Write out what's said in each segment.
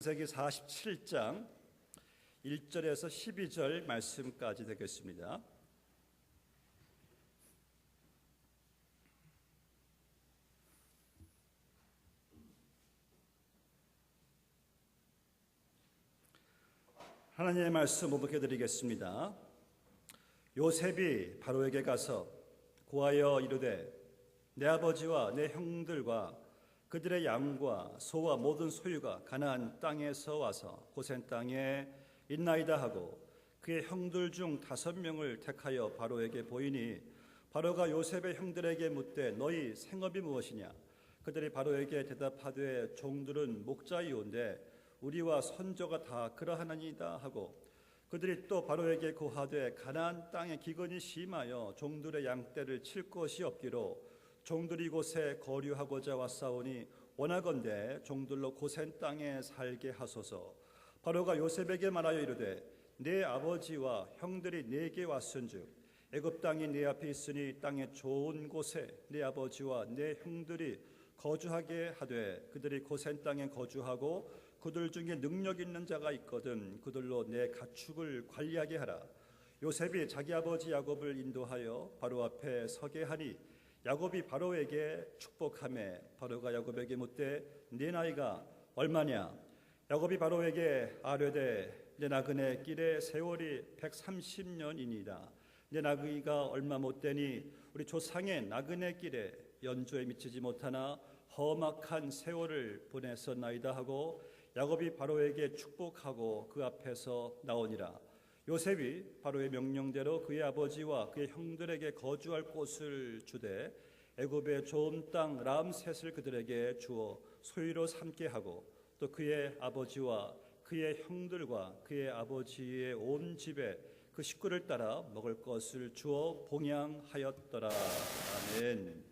창세기 47장 1절에서 12절 말씀까지 되겠습니다. 하나님의 말씀 봉독해 드리겠습니다. 요셉이 바로에게 가서 고하여 이르되 내 아버지와 내 형들과 그들의 양과 소와 모든 소유가 가나안 땅에서 와서 고센 땅에 있나이다 하고 그의 형들 중 5명을 택하여 바로에게 보이니 바로가 요셉의 형들에게 묻되 너희 생업이 무엇이냐? 그들이 바로에게 대답하되 종들은 목자이온데 우리와 선조가 다 그러하나이다 하고 그들이 또 바로에게 고하되 가나안 땅에 기근이 심하여 종들의 양떼를 칠 것이 없기로 종들이 이곳에 거류하고자 왔사오니 원하건대 종들로 고센 땅에 살게 하소서. 바로가 요셉에게 말하여 이르되 내 아버지와 형들이 내게 왔은즉 애굽 땅이 내 앞에 있으니 땅의 좋은 곳에 내 아버지와 내 형들이 거주하게 하되 그들이 고센 땅에 거주하고 그들 중에 능력 있는 자가 있거든 그들로 내 가축을 관리하게 하라. 요셉이 자기 아버지 야곱을 인도하여 바로 앞에 서게 하니 야곱이 바로에게 축복하매 바로가 야곱에게 묻되 네 나이가 얼마냐? 야곱이 바로에게 아뢰되 내 나그네 길의 세월이 130년이니이다. 내 나이가 얼마 못되니 우리 조상의 나그네 길에 연조에 미치지 못하나 험악한 세월을 보냈었나이다 하고 야곱이 바로에게 축복하고 그 앞에서 나오니라. 요셉이 바로의 명령대로 그의 아버지와 그의 형들에게 거주할 곳을 주되 애굽의 좋은 땅 람셋을 그들에게 주어 소유로 삼게 하고 또 그의 아버지와 그의 형들과 그의 아버지의 온 집에 그 식구를 따라 먹을 것을 주어 봉양하였더라. 아멘.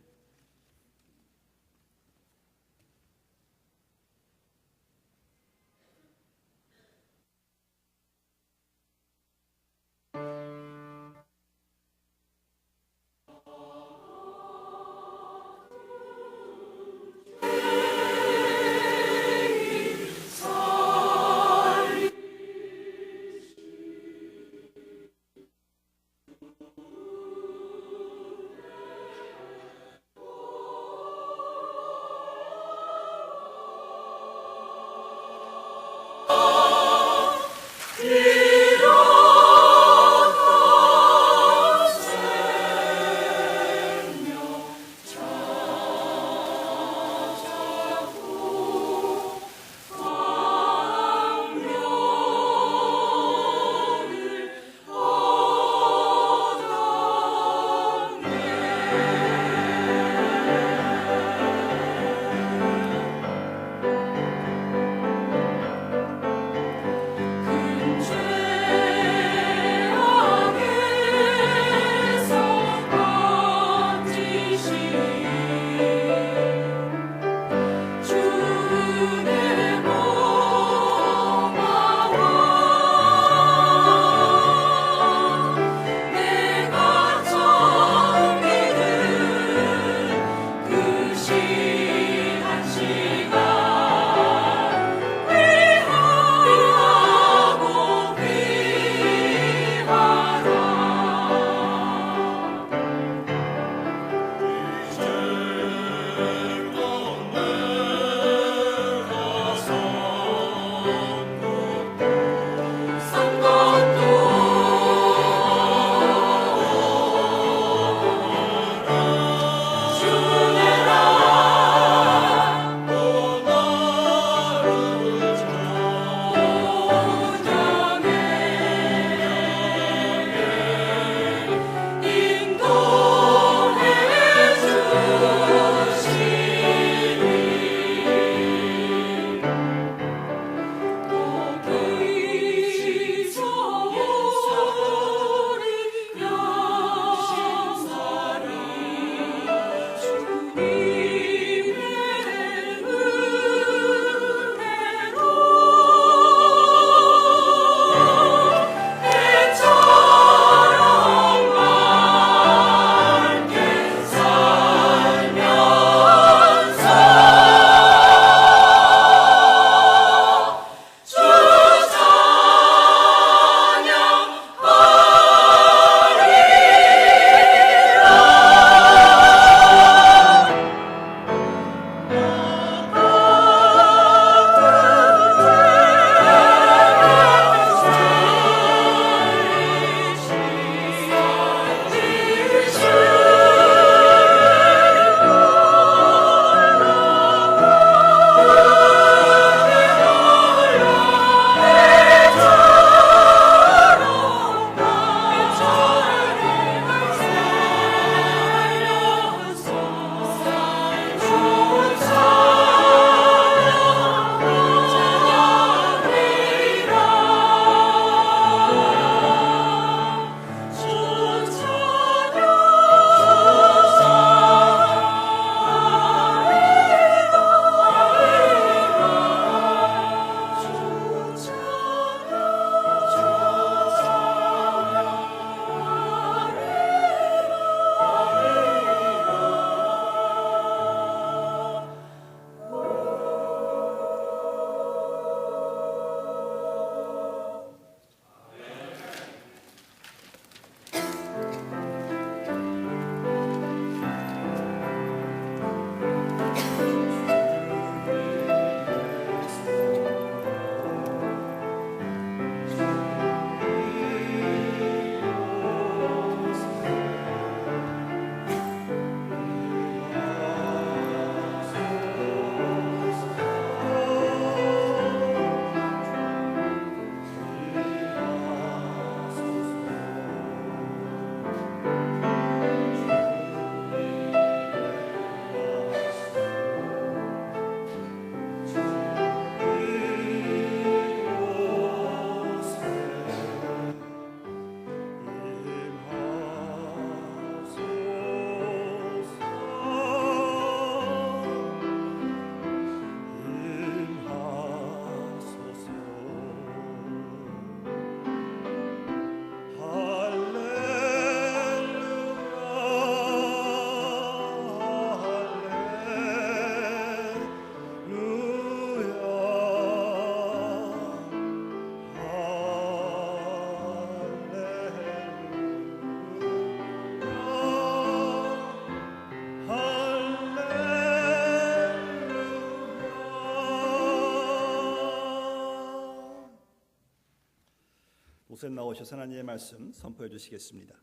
우선 나오셔서 하나님의 말씀 선포해 주시겠습니다.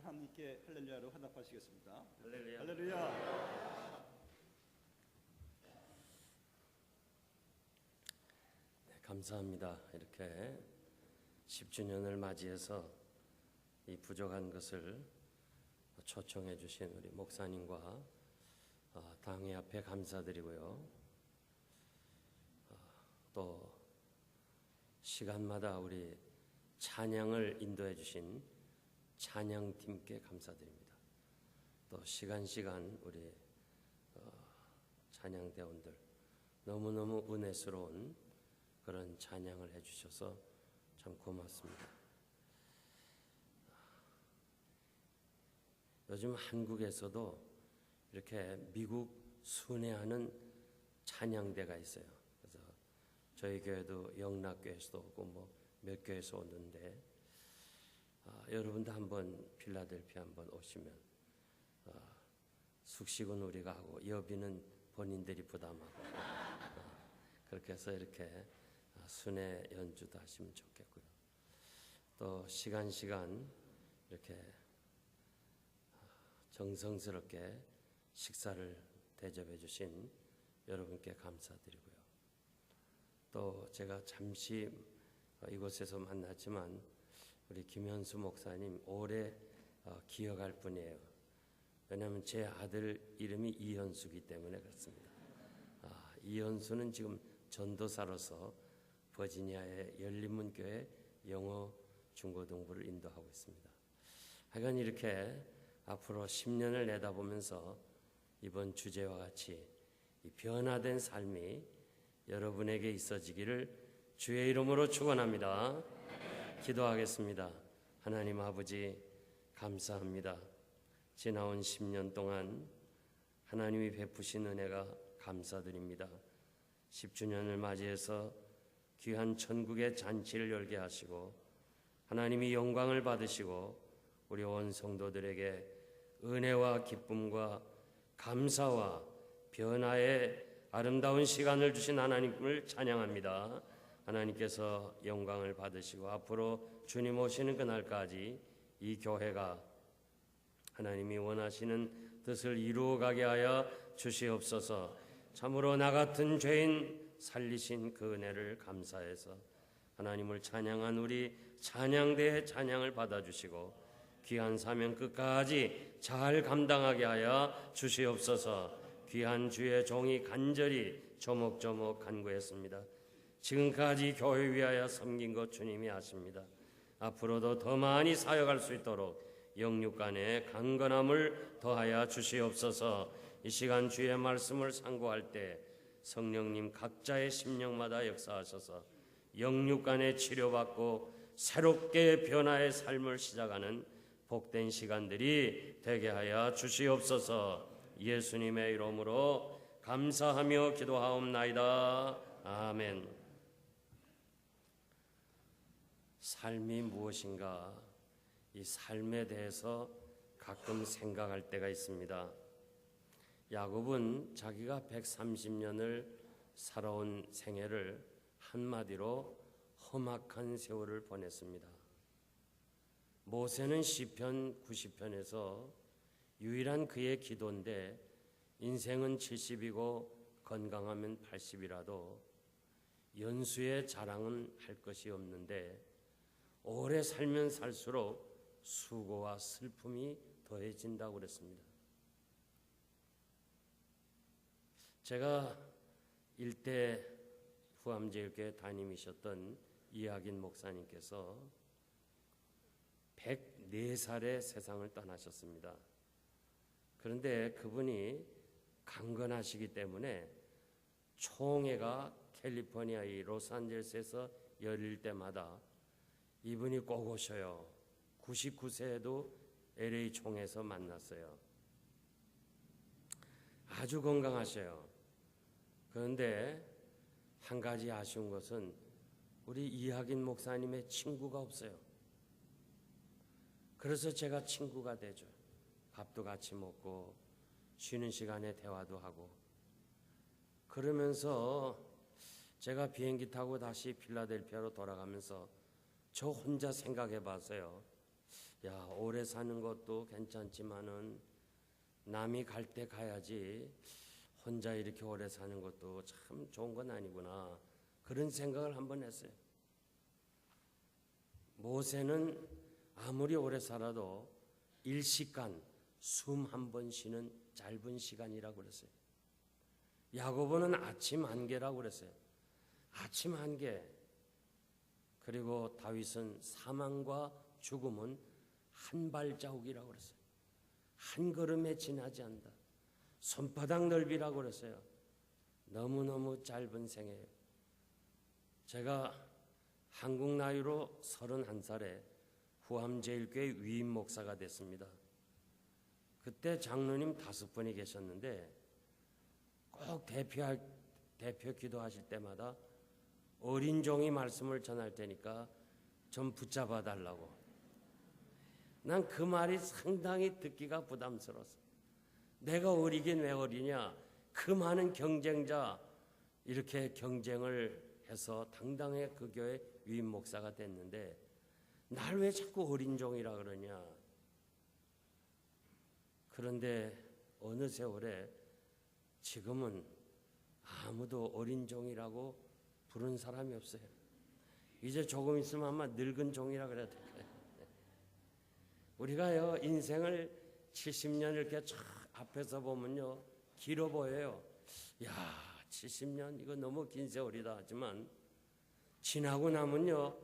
하나님께 할렐루야로 화답하시겠습니다. 할렐루야. 할렐루야. 네, 감사합니다. 이렇게 10주년을 맞이해서 이 부족한 것을 초청해 주신 우리 목사님과 당회 앞에 감사드리고요. 또 시간마다 우리 찬양을 인도해 주신 찬양팀께 감사드립니다. 또 시간 우리 찬양대원들 너무너무 은혜스러운 그런 찬양을 해주셔서 참 고맙습니다. 요즘 한국에서도 이렇게 미국 순회하는 찬양대가 있어요. 그래서 저희 교회도 영락교회에서도 오고 뭐 몇 교회에서 오는데 여러분도 한번 필라델피아 한번 오시면 숙식은 우리가 하고 여비는 본인들이 부담하고 그렇게 해서 이렇게 순회 연주도 하시면 좋겠고요. 또 시간 이렇게 정성스럽게 식사를 대접해 주신 여러분께 감사드리고요. 또 제가 잠시 이곳에서 만났지만 우리 김현수 목사님 오래 기억할 분이에요. 왜냐하면 제 아들 이름이 이현수이기 때문에 그렇습니다. 이현수는 지금 전도사로서 버지니아의 열린문교회 영어 중고등부를 인도하고 있습니다. 하여간 이렇게 앞으로 10년을 내다보면서 이번 주제와 같이 이 변화된 삶이 여러분에게 있어지기를 주의 이름으로 축원합니다. 기도하겠습니다. 하나님 아버지 감사합니다. 지나온 10년 동안 하나님이 베푸신 은혜가 감사드립니다. 10주년을 맞이해서 귀한 천국의 잔치를 열게 하시고 하나님이 영광을 받으시고 우리 온 성도들에게 은혜와 기쁨과 감사와 변화의 아름다운 시간을 주신 하나님을 찬양합니다. 하나님께서 영광을 받으시고 앞으로 주님 오시는 그날까지 이 교회가 하나님이 원하시는 뜻을 이루어가게 하여 주시옵소서. 참으로 나 같은 죄인 살리신 그 은혜를 감사해서 하나님을 찬양한 우리 찬양대의 찬양을 받아주시고 귀한 사명 끝까지 잘 감당하게 하여 주시옵소서. 귀한 주의 종이 간절히 조목조목 간구했습니다. 지금까지 교회 위하여 섬긴 것 주님이 아십니다. 앞으로도 더 많이 사역할 수 있도록 영육간의 강건함을 더하여 주시옵소서. 이 시간 주의 말씀을 상고할 때 성령님 각자의 심령마다 역사하셔서 영육간의 치료받고 새롭게 변화의 삶을 시작하는 복된 시간들이 되게 하여 주시옵소서. 예수님의 이름으로 감사하며 기도하옵나이다. 아멘. 삶이 무엇인가? 이 삶에 대해서 가끔 생각할 때가 있습니다. 야곱은 자기가 130년을 살아온 생애를 한마디로 험악한 세월을 보냈습니다. 모세는 시편 90편에서 유일한 그의 기도인데 인생은 70이고 건강하면 80이라도 연수의 자랑은 할 것이 없는데 오래 살면 살수록 수고와 슬픔이 더해진다고 그랬습니다. 제가 일대 후암제일교회 담임이셨던 이학인 목사님께서 104살에 세상을 떠나셨습니다. 그런데 그분이 강건하시기 때문에 총회가 캘리포니아의 로스앤젤레스에서 열릴 때마다 이분이 꼭 오셔요. 99세에도 LA 총회에서 만났어요. 아주 건강하셔요. 그런데 한 가지 아쉬운 것은 우리 이학인 목사님의 친구가 없어요. 그래서 제가 친구가 되죠. 밥도 같이 먹고 쉬는 시간에 대화도 하고 그러면서 제가 비행기 타고 다시 필라델피아로 돌아가면서 저 혼자 생각해 봤어요. 야, 오래 사는 것도 괜찮지만은 남이 갈 때 가야지 혼자 이렇게 오래 사는 것도 참 좋은 건 아니구나. 그런 생각을 한번 했어요. 모세는 아무리 오래 살아도 일시간 숨 한 번 쉬는 짧은 시간이라고 그랬어요. 야고보는 아침 한개라고 그랬어요. 아침 한개. 그리고 다윗은 사망과 죽음은 한 발자국이라고 그랬어요. 한 걸음에 지나지 않는다. 손바닥 넓이라고 그랬어요. 너무너무 짧은 생애예요. 제가 한국 나이로 31살에 후암제일교회 위임 목사가 됐습니다. 그때 장로님 5분이 계셨는데 꼭 대표 기도하실 때마다 어린 종이 말씀을 전할 테니까 좀 붙잡아 달라고. 난 그 말이 상당히 듣기가 부담스러웠어. 내가 어리긴 왜 어리냐. 그 많은 경쟁자 이렇게 경쟁을 해서 당당하게 그 교회 위임 목사가 됐는데 날 왜 자꾸 어린 종이라 그러냐. 그런데 어느 세월에 지금은 아무도 어린 종이라고 부른 사람이 없어요. 이제 조금 있으면 아마 늙은 종이라 그래야 될 거예요. 우리가요 인생을 70년 이렇게 쫙 앞에서 보면요 길어 보여요. 야 70년 이거 너무 긴 세월이다 하지만 지나고 나면요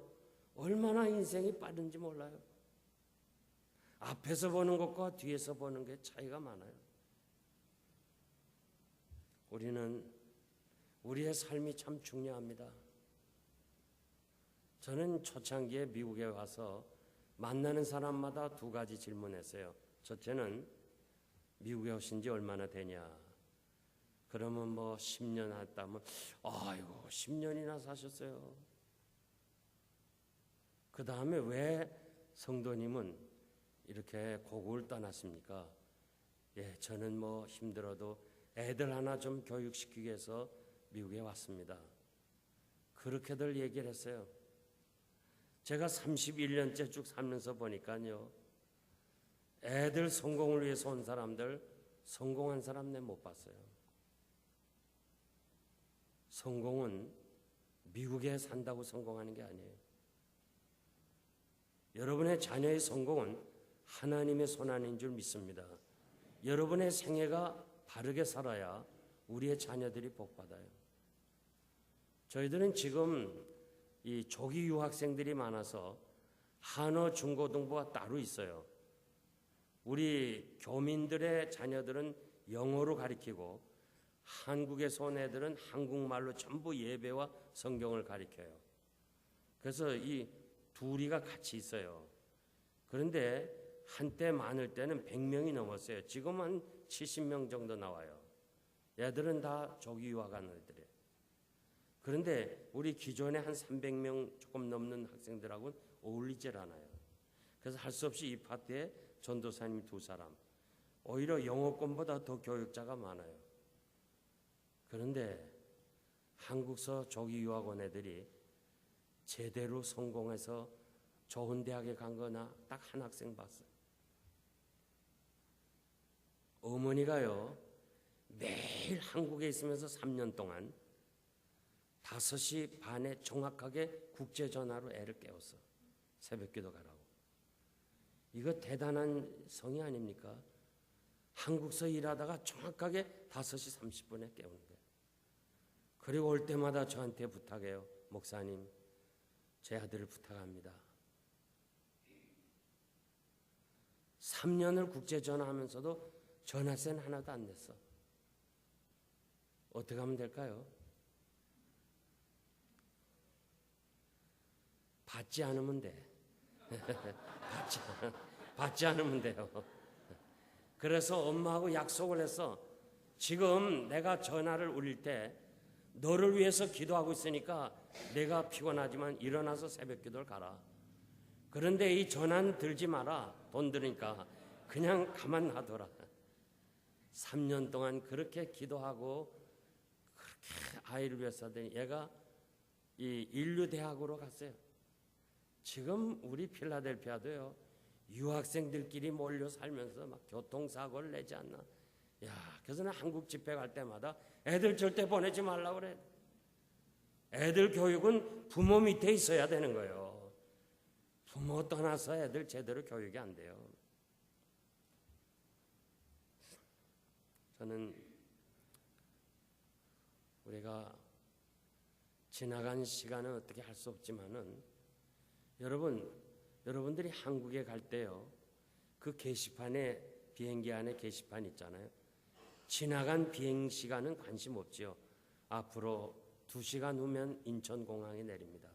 얼마나 인생이 빠른지 몰라요. 앞에서 보는 것과 뒤에서 보는 게 차이가 많아요. 우리는 우리의 삶이 참 중요합니다. 저는 초창기에 미국에 와서 만나는 사람마다 2가지 질문했어요. 첫째는 미국에 오신 지 얼마나 되냐. 그러면 뭐 10년 했다면 아이고 10년이나 사셨어요. 그 다음에 왜 성도님은 이렇게 고국을 떠났습니까? 예, 저는 뭐 힘들어도 애들 하나 좀 교육시키기 위해서 미국에 왔습니다. 그렇게들 얘기를 했어요. 제가 31년째 쭉 살면서 보니까요. 애들 성공을 위해서 온 사람들 성공한 사람 내 못 봤어요. 성공은 미국에 산다고 성공하는 게 아니에요. 여러분의 자녀의 성공은 하나님의 손안인 줄 믿습니다. 여러분의 생애가 바르게 살아야 우리의 자녀들이 복받아요. 저희들은 지금 이 조기 유학생들이 많아서 한어 중고등부가 따로 있어요. 우리 교민들의 자녀들은 영어로 가르치고 한국에서 온 애들은 한국말로 전부 예배와 성경을 가르쳐요. 그래서 이 둘이가 같이 있어요. 그런데 한때 많을 때는 100명이 넘었어요. 지금 한 70명 정도 나와요. 얘들은 다 조기 유학 간 애들이에요. 그런데 우리 기존에 한 300명 조금 넘는 학생들하고는 어울리질 않아요. 그래서 할 수 없이 이 파트에 전도사님 2사람, 오히려 영어권보다 더 교육자가 많아요. 그런데 한국서 조기 유학 온 애들이 제대로 성공해서 좋은 대학에 간 거나 딱 한 학생 봤어요. 어머니가요 매일 한국에 있으면서 3년 동안 5시 반에 정확하게 국제전화로 애를 깨웠어. 새벽기도 가라고. 이거 대단한 성의 아닙니까? 한국서 일하다가 정확하게 5시 30분에 깨우는 거예요. 그리고 올 때마다 저한테 부탁해요. 목사님, 제 아들을 부탁합니다. 3년을 국제전화하면서도 전화세는 하나도 안 냈어. 어떻게 하면 될까요? 받지 않으면 돼. 받지 않으면 돼요. 그래서 엄마하고 약속을 했어. 지금 내가 전화를 울릴 때 너를 위해서 기도하고 있으니까 내가 피곤하지만 일어나서 새벽 기도를 가라. 그런데 이 전화는 들지 마라. 돈 드니까 그냥 가만 놔둬라. 3년 동안 그렇게 기도하고 그렇게 아이를 위해서 하더니 얘가 이 인류 대학으로 갔어요. 지금 우리 필라델피아도요, 유학생들끼리 몰려 살면서 막 교통사고를 내지 않나. 야, 그래서 는 한국 집회 갈 때마다 애들 절대 보내지 말라고 그래. 애들 교육은 부모 밑에 있어야 되는 거예요. 부모 떠나서 애들 제대로 교육이 안 돼요. 저는 우리가 지나간 시간은 어떻게 할 수 없지만은 여러분들이 한국에 갈 때요, 그 게시판에, 비행기 안에 게시판 있잖아요. 지나간 비행 시간은 관심 없지요. 앞으로 2시간 후면 인천공항에 내립니다.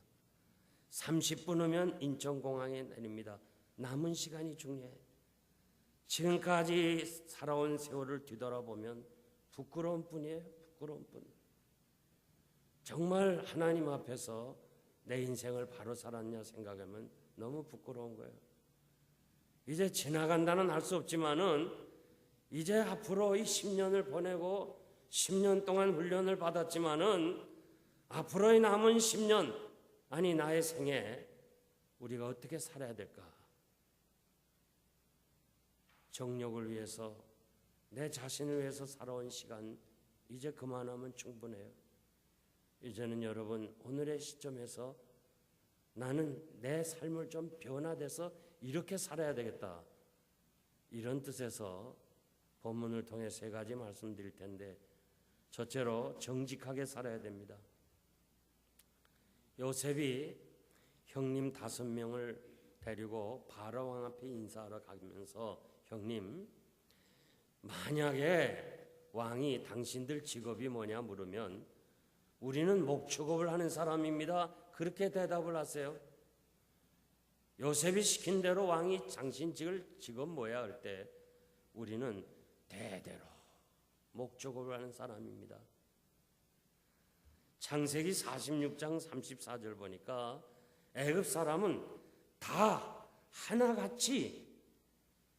30분 후면 인천공항에 내립니다. 남은 시간이 중요해. 지금까지 살아온 세월을 뒤돌아보면 부끄러운 뿐이에요. 부끄러운 뿐. 정말 하나님 앞에서 내 인생을 바로 살았냐 생각하면 너무 부끄러운 거예요. 이제 지나간다는 할 수 없지만은 이제 앞으로 이 10년을 보내고 10년 동안 훈련을 받았지만은 앞으로의 남은 10년, 아니 나의 생에 우리가 어떻게 살아야 될까? 정욕을 위해서, 내 자신을 위해서 살아온 시간 이제 그만하면 충분해요. 이제는 여러분, 오늘의 시점에서 나는 내 삶을 좀 변화돼서 이렇게 살아야 되겠다, 이런 뜻에서 본문을 통해 3가지 말씀드릴 텐데, 첫째로 정직하게 살아야 됩니다. 요셉이 형님 5명을 데리고 바로 왕 앞에 인사하러 가면서, 형님, 만약에 왕이 당신들 직업이 뭐냐 물으면 우리는 목축업을 하는 사람입니다, 그렇게 대답을 하세요. 요셉이 시킨 대로 왕이 당신 직업 뭐야 할 때 우리는 대대로 목축업을 하는 사람입니다. 창세기 46장 34절 보니까 애굽 사람은 다 하나같이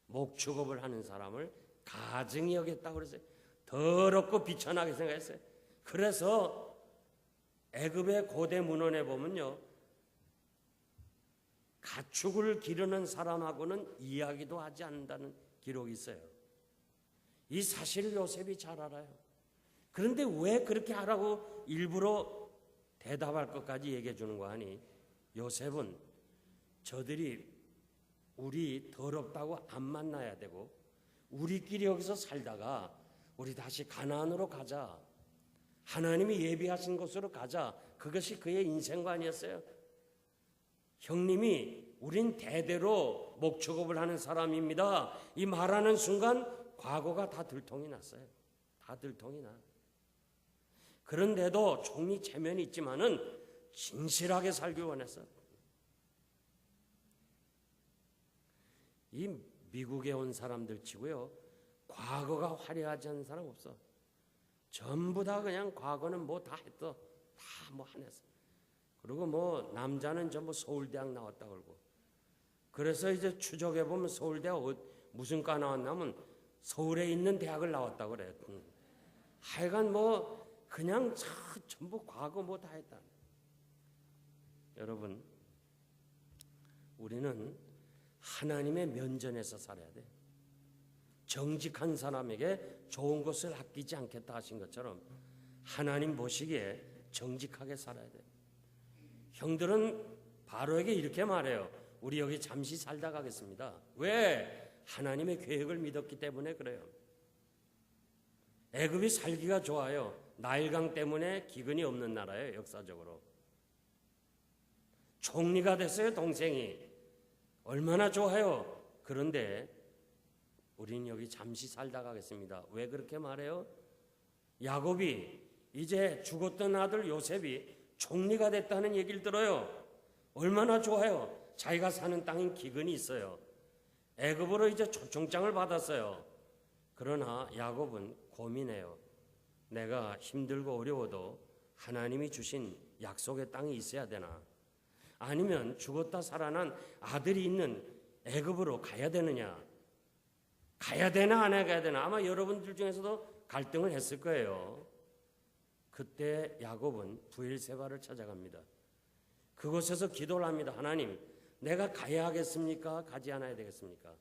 목축업을 하는 사람을 가증히 여겼다고 그랬어요. 더럽고 비천하게 생각했어요. 그래서 애굽의 고대 문헌에 보면요, 가축을 기르는 사람하고는 이야기도 하지 않는다는 기록이 있어요. 이 사실을 요셉이 잘 알아요. 그런데 왜 그렇게 하라고 일부러 대답할 것까지 얘기해 주는 거 아니? 요셉은 저들이 우리 더럽다고 안 만나야 되고 우리끼리 여기서 살다가 우리 다시 가나안으로 가자, 하나님이 예비하신 곳으로 가자, 그것이 그의 인생관이었어요. 형님이 우린 대대로 목축업을 하는 사람입니다, 이 말하는 순간 과거가 다 들통이 났어요. 다 들통이 나. 그런데도 종이 체면이 있지만은 진실하게 살기 원했어. 이 미국에 온 사람들 치고요, 과거가 화려하지 않은 사람 없어. 전부 다 그냥 과거는 뭐 다 했어. 다 뭐 하냈어. 그리고 뭐 남자는 전부 서울대학 나왔다 그러고. 그래서 이제 추적해 보면 서울대학 무슨 과 나왔냐면 서울에 있는 대학을 나왔다 그래. 하여간 뭐 그냥 전부 과거 뭐 다 했다. 여러분, 우리는 하나님의 면전에서 살아야 돼. 정직한 사람에게 좋은 것을 아끼지 않겠다 하신 것처럼 하나님 보시기에 정직하게 살아야 돼. 형들은 바로에게 이렇게 말해요. 우리 여기 잠시 살다 가겠습니다. 왜? 하나님의 계획을 믿었기 때문에 그래요. 애굽이 살기가 좋아요. 나일강 때문에 기근이 없는 나라예요, 역사적으로. 총리가 됐어요, 동생이. 얼마나 좋아요. 그런데 우린 여기 잠시 살다 가겠습니다. 왜 그렇게 말해요? 야곱이 이제 죽었던 아들 요셉이 총리가 됐다는 얘기를 들어요. 얼마나 좋아요. 자기가 사는 땅인 기근이 있어요. 애굽으로 이제 초청장을 받았어요. 그러나 야곱은 고민해요. 내가 힘들고 어려워도 하나님이 주신 약속의 땅이 있어야 되나? 아니면 죽었다 살아난 아들이 있는 애굽으로 가야 되느냐? 가야 되나 안 가야 되나? 아마 여러분들 중에서도 갈등을 했을 거예요. 그때 야곱은 부엘세바를 찾아갑니다. 그곳에서 기도를 합니다. 하나님, 내가 가야 하겠습니까? 가지 않아야 되겠습니까?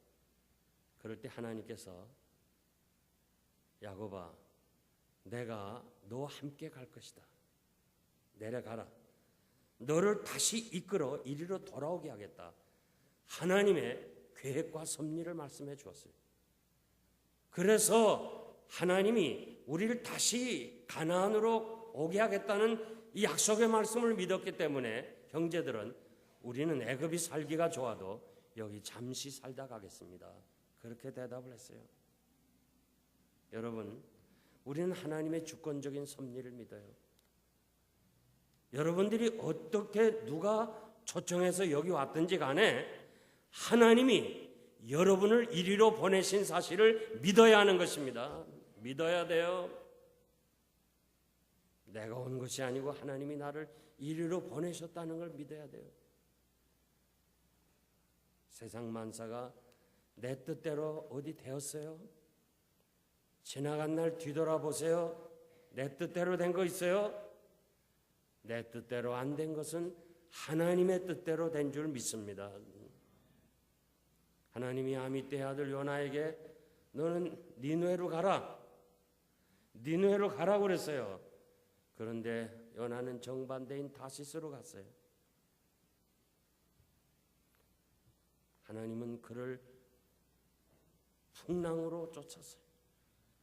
그럴 때 하나님께서 야곱아, 내가 너와 함께 갈 것이다. 내려가라. 너를 다시 이끌어 이리로 돌아오게 하겠다. 하나님의 계획과 섭리를 말씀해 주었어요. 그래서 하나님이 우리를 다시 가나안으로 오게 하겠다는 이 약속의 말씀을 믿었기 때문에 형제들은 우리는 애굽이 살기가 좋아도 여기 잠시 살다 가겠습니다. 그렇게 대답을 했어요. 여러분, 우리는 하나님의 주권적인 섭리를 믿어요. 여러분들이 어떻게 누가 초청해서 여기 왔든지 간에 하나님이 여러분을 이리로 보내신 사실을 믿어야 하는 것입니다. 믿어야 돼요. 내가 온 것이 아니고 하나님이 나를 이리로 보내셨다는 걸 믿어야 돼요. 세상 만사가 내 뜻대로 어디 되었어요? 지나간 날 뒤돌아보세요. 내 뜻대로 된 거 있어요? 내 뜻대로 안 된 것은 하나님의 뜻대로 된 줄 믿습니다. 하나님이 아미떼의 아들 요나에게 너는 니느웨로 가라. 니느웨로 가라고 그랬어요. 그런데 요나는 정반대인 타시스로 갔어요. 하나님은 그를 풍랑으로 쫓았어요.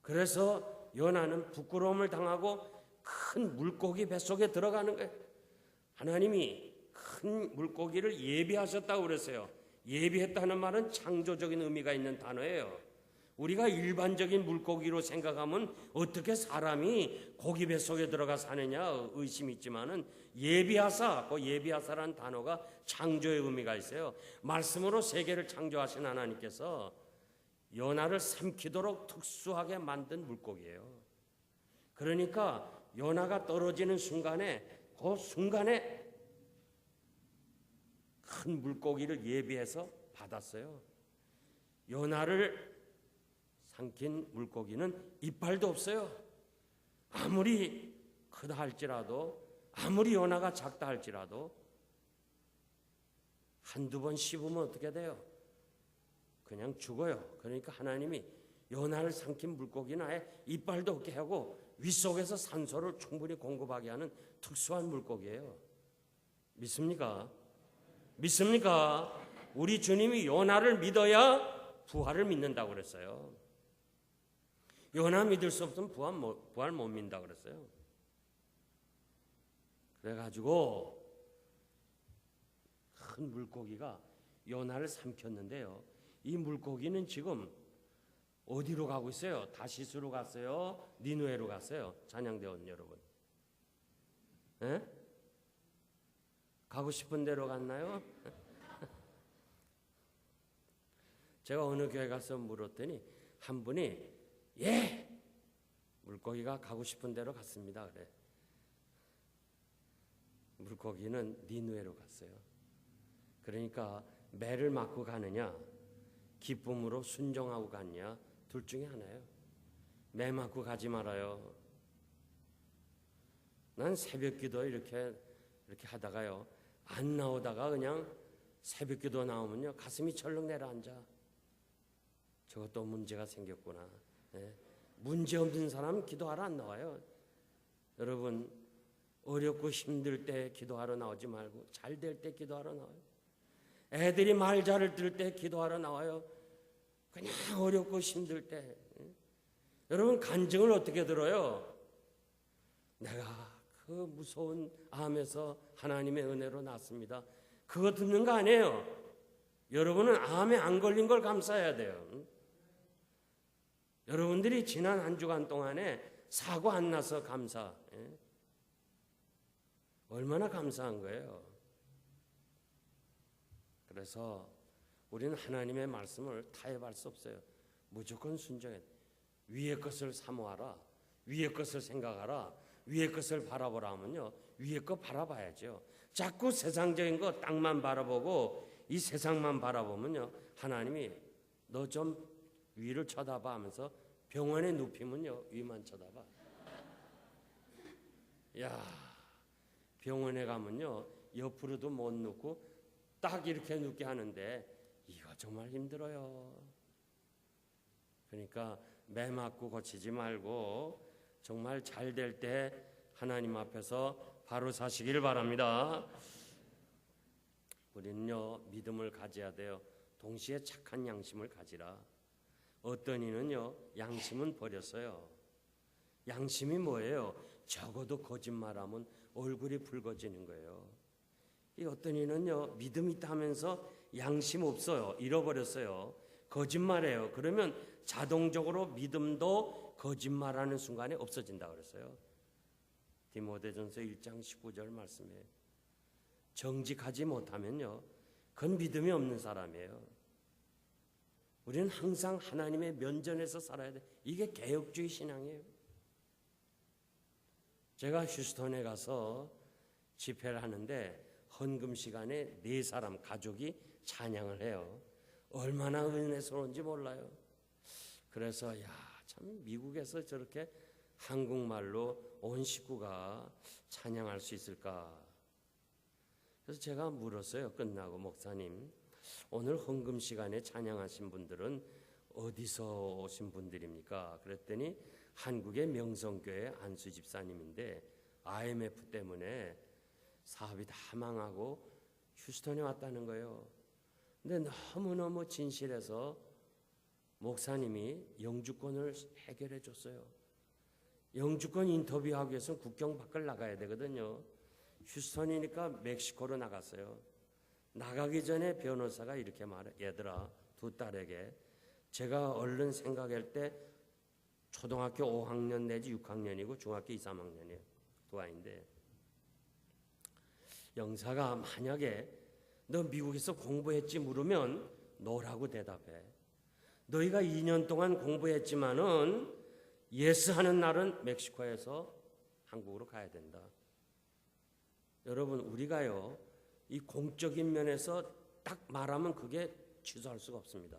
그래서 요나는 부끄러움을 당하고 큰 물고기 뱃속에 들어가는 거예요. 하나님이 큰 물고기를 예비하셨다고 그랬어요. 예비했다는 말은 창조적인 의미가 있는 단어예요. 우리가 일반적인 물고기로 생각하면 어떻게 사람이 고기 뱃속에 들어가 사느냐 의심이 있지만은 예비하사, 그 예비하사라는 단어가 창조의 의미가 있어요. 말씀으로 세계를 창조하신 하나님께서 요나를 삼키도록 특수하게 만든 물고기예요. 그러니까 요나가 떨어지는 순간에 그 순간에 큰 물고기를 예비해서 받았어요. 요나를 삼킨 물고기는 이빨도 없어요. 아무리 크다 할지라도, 아무리 요나가 작다 할지라도 한두 번 씹으면 어떻게 돼요? 그냥 죽어요. 그러니까 하나님이 요나를 삼킨 물고기는 아예 이빨도 없게 하고 윗속에서 산소를 충분히 공급하게 하는 특수한 물고기예요. 믿습니까? 믿습니까? 우리 주님이 요나를 믿어야 부활을 믿는다고 그랬어요. 요나 믿을 수 없으면 부활 못 믿는다고 그랬어요. 그래가지고 큰 물고기가 요나를 삼켰는데요. 이 물고기는 지금 어디로 가고 있어요? 다시스로 갔어요? 니느웨로 갔어요? 찬양대원 여러분. 에? 가고 싶은 데로 갔나요? 제가 어느 교회 가서 물었더니 한 분이 예! 물고기가 가고 싶은 데로 갔습니다. 그래. 물고기는 니느웨로 갔어요. 그러니까 매를 맞고 가느냐 기쁨으로 순종하고 갔냐 둘 중에 하나예요. 매 맞고 가지 말아요. 난 새벽 기도 이렇게 하다가요 안 나오다가 그냥 새벽 기도 나오면요 가슴이 철렁 내려앉아. 저것도 문제가 생겼구나. 네. 문제 없는 사람 기도하러 안 나와요. 여러분 어렵고 힘들 때 기도하러 나오지 말고 잘 될 때 기도하러 나와요. 애들이 말 잘 들을 때 기도하러 나와요. 그냥 어렵고 힘들 때. 여러분 간증을 어떻게 들어요? 내가 그 무서운 암에서 하나님의 은혜로 났습니다. 그거 듣는 거 아니에요. 여러분은 암에 안 걸린 걸 감사해야 돼요. 여러분들이 지난 한 주간 동안에 사고 안 나서 감사. 얼마나 감사한 거예요. 그래서 우리는 하나님의 말씀을 타협할 수 없어요. 무조건 순종해. 위의 것을 사모하라. 위의 것을 생각하라. 위의 것을 바라보라 하면요. 위의 것 바라봐야죠. 자꾸 세상적인 거 땅만 바라보고 이 세상만 바라보면요. 하나님이 너 좀 위를 쳐다봐 하면서 병원에 눕히면요. 위만 쳐다봐. 야, 병원에 가면요 옆으로도 못 눕고 딱 이렇게 눕게 하는데 이거 정말 힘들어요. 그러니까 매 맞고 고치지 말고 정말 잘 될 때 하나님 앞에서 바로 사시길 바랍니다. 우리는요 믿음을 가져야 돼요. 동시에 착한 양심을 가지라. 어떤 이는요 양심은 버렸어요. 양심이 뭐예요? 적어도 거짓말하면 얼굴이 붉어지는 거예요. 이 어떤 이는요 믿음 있다 하면서 양심 없어요. 잃어버렸어요. 거짓말해요. 그러면 자동적으로 믿음도 거짓말하는 순간에 없어진다 그랬어요. 디모데전서 1장 19절 말씀이에요. 정직하지 못하면요 그건 믿음이 없는 사람이에요. 우리는 항상 하나님의 면전에서 살아야 돼. 이게 개혁주의 신앙이에요. 제가 휴스턴에 가서 집회를 하는데 헌금 시간에 4사람 가족이 찬양을 해요. 얼마나 은혜스러운지 몰라요. 그래서 참 미국에서 저렇게 한국말로 온 식구가 찬양할 수 있을까? 그래서 제가 물었어요. 끝나고 목사님, 오늘 헌금 시간에 찬양하신 분들은 어디서 오신 분들입니까? 그랬더니 한국의 명성교회 안수 집사님인데 IMF 때문에 사업이 다 망하고 휴스턴에 왔다는 거예요. 근데 너무너무 진실해서 목사님이 영주권을 해결해 줬어요. 영주권 인터뷰하기 위해서 국경 밖을 나가야 되거든요. 휴스턴이니까 멕시코로 나갔어요. 나가기 전에 변호사가 이렇게 말해. 얘들아, 두 딸에게 제가 얼른 생각할 때 초등학교 5학년 내지 6학년이고 중학교 2, 3학년이에요. 두 아이인데 영사가 만약에 너 미국에서 공부했지 물으면 노라고 대답해. 너희가 2년 동안 공부했지만은 예스 하는 날은 멕시코에서 한국으로 가야 된다. 여러분 우리가요 이 공적인 면에서 딱 말하면 그게 취소할 수가 없습니다.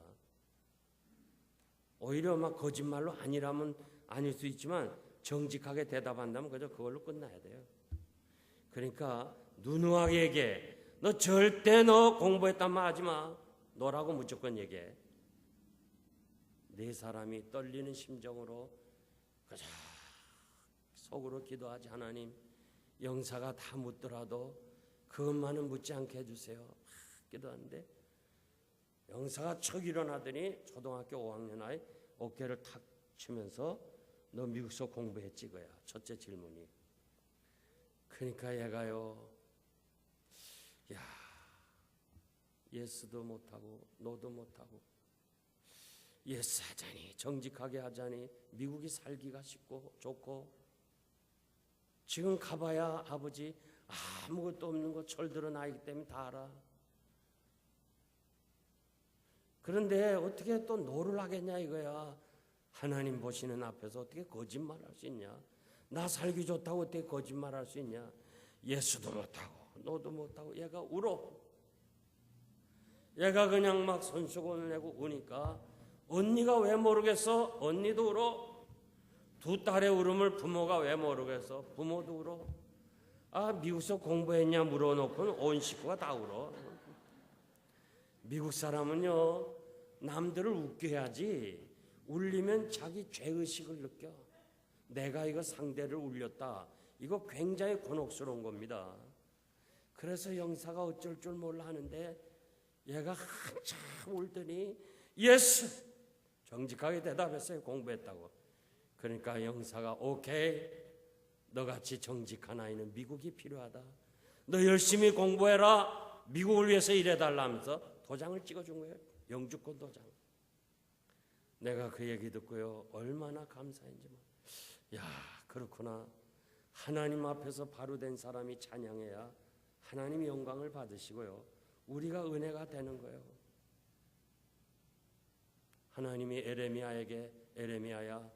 오히려 막 거짓말로 아니라면 아닐 수 있지만 정직하게 대답한다면 그저 그걸로 끝나야 돼요. 그러니까 누누하게 얘기해. 너 절대 너 공부했단 말 하지 마. 너라고 무조건 얘기해. 4사람이 떨리는 심정으로 그저 속으로 기도하지. 하나님, 영사가 다 묻더라도 그것만은 묻지 않게 해주세요. 기도하는데 영사가 척 일어나더니 초등학교 5학년 아이 어깨를 탁 치면서 너 미국서 공부했지 그야. 첫째 질문이. 그러니까 얘가요, 야, 예스도 못하고 노도 못하고 예스 하자니 정직하게 하자니 미국이 살기가 쉽고 좋고 지금 가봐야 아버지 아무것도 없는 거 철들어 나이기 때문에 다 알아. 그런데 어떻게 또 노를 하겠냐 이거야. 하나님 보시는 앞에서 어떻게 거짓말할 수 있냐. 나 살기 좋다고 어떻게 거짓말할 수 있냐. 예수도 못하고 노도 못하고 얘가 울어. 얘가 그냥 막 손수건을 내고 우니까 언니가 왜 모르겠어? 언니도 울어. 두 딸의 울음을 부모가 왜 모르겠어? 부모도 울어. 아, 미국에서 공부했냐 물어놓고는 온 식구가 다 울어. 미국 사람은요 남들을 웃게 해야지 울리면 자기 죄의식을 느껴. 내가 이거 상대를 울렸다. 이거 굉장히 곤혹스러운 겁니다. 그래서 영사가 어쩔 줄 몰라 하는데 얘가 한참 울더니 예스! 정직하게 대답했어요. 공부했다고. 그러니까 영사가 오케이. 너같이 정직한 아이는 미국이 필요하다. 너 열심히 공부해라. 미국을 위해서 일해달라 하면서 도장을 찍어준 거예요. 영주권 도장. 내가 그 얘기 듣고요 얼마나 감사한지. 야, 그렇구나. 하나님 앞에서 바로 된 사람이 찬양해야 하나님이 영광을 받으시고요 우리가 은혜가 되는 거예요. 하나님이 에레미야에게 에레미야야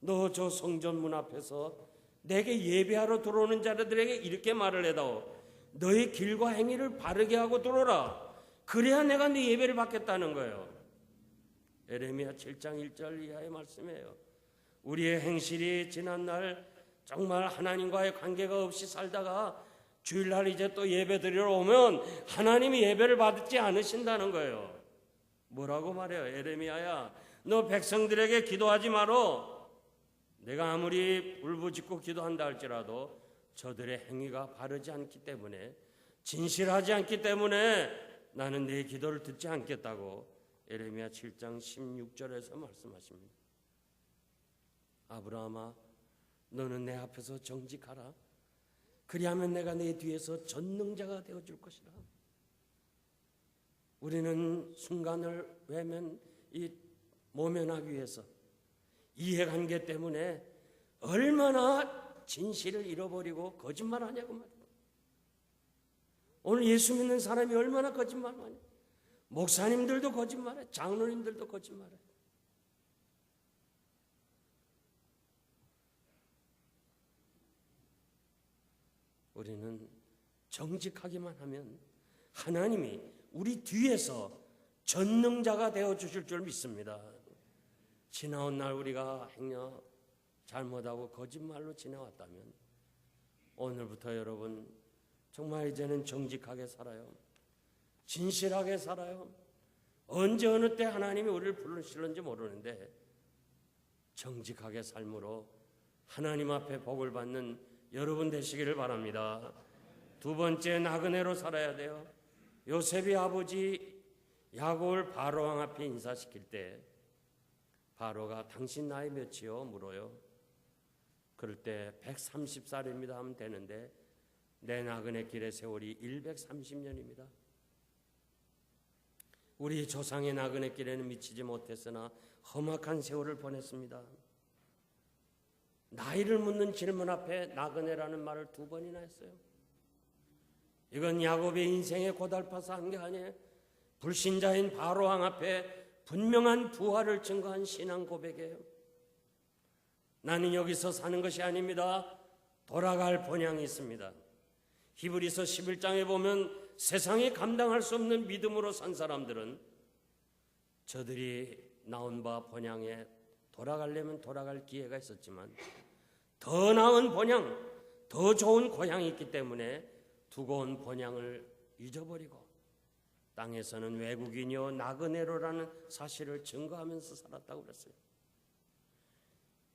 너 저 성전 문 앞에서 내게 예배하러 들어오는 자들에게 이렇게 말을 해다오. 너의 길과 행위를 바르게 하고 들어오라. 그래야 내가 네 예배를 받겠다는 거예요. 에레미야 7장 1절 이하의 말씀이에요. 우리의 행실이 지난날 정말 하나님과의 관계가 없이 살다가 주일날 이제 또 예배 드리러 오면 하나님이 예배를 받지 않으신다는 거예요. 뭐라고 말해요? 에레미야야, 너 백성들에게 기도하지 마라. 내가 아무리 울부짖고 기도한다 할지라도 저들의 행위가 바르지 않기 때문에, 진실하지 않기 때문에 나는 네 기도를 듣지 않겠다고 에레미야 7장 16절에서 말씀하십니다. 아브라함아, 너는 내 앞에서 정직하라. 그리하면 내가 내 뒤에서 전능자가 되어줄 것이라. 우리는 순간을 모면하기 위해서 이해관계 때문에 얼마나 진실을 잃어버리고 거짓말하냐고 말이에요. 오늘 예수 믿는 사람이 얼마나 거짓말하냐. 목사님들도 거짓말해, 장로님들도 거짓말해. 우리는 정직하기만 하면 하나님이 우리 뒤에서 전능자가 되어주실 줄 믿습니다. 지나온 날 우리가 행여 잘못하고 거짓말로 지나왔다면 오늘부터 여러분 정말 이제는 정직하게 살아요. 진실하게 살아요. 언제 어느 때 하나님이 우리를 부르실는지 모르는데 정직하게 삶으로 하나님 앞에 복을 받는 여러분 되시기를 바랍니다. 두 번째, 나그네로 살아야 돼요. 요셉이 아버지 야곱을 바로왕 앞에 인사시킬 때 바로가 당신 나이 몇이요? 물어요. 그럴 때 130살입니다 하면 되는데 내 나그네 길의 세월이 130년입니다. 우리 조상의 나그네 길에는 미치지 못했으나 험악한 세월을 보냈습니다. 나이를 묻는 질문 앞에 나그네라는 말을 2번이나 했어요. 이건 야곱의 인생에 고달파서 한 게 아니에요. 불신자인 바로왕 앞에 분명한 부활을 증거한 신앙 고백이에요. 나는 여기서 사는 것이 아닙니다. 돌아갈 본향이 있습니다. 히브리서 11장에 보면 세상에 감당할 수 없는 믿음으로 산 사람들은 저들이 나온 바 본향에 돌아가려면 돌아갈 기회가 있었지만 더 나은 본향, 더 좋은 고향이 있기 때문에 두고 온 본향을 잊어버리고 땅에서는 외국인이요 나그네로라는 사실을 증거하면서 살았다고 그랬어요.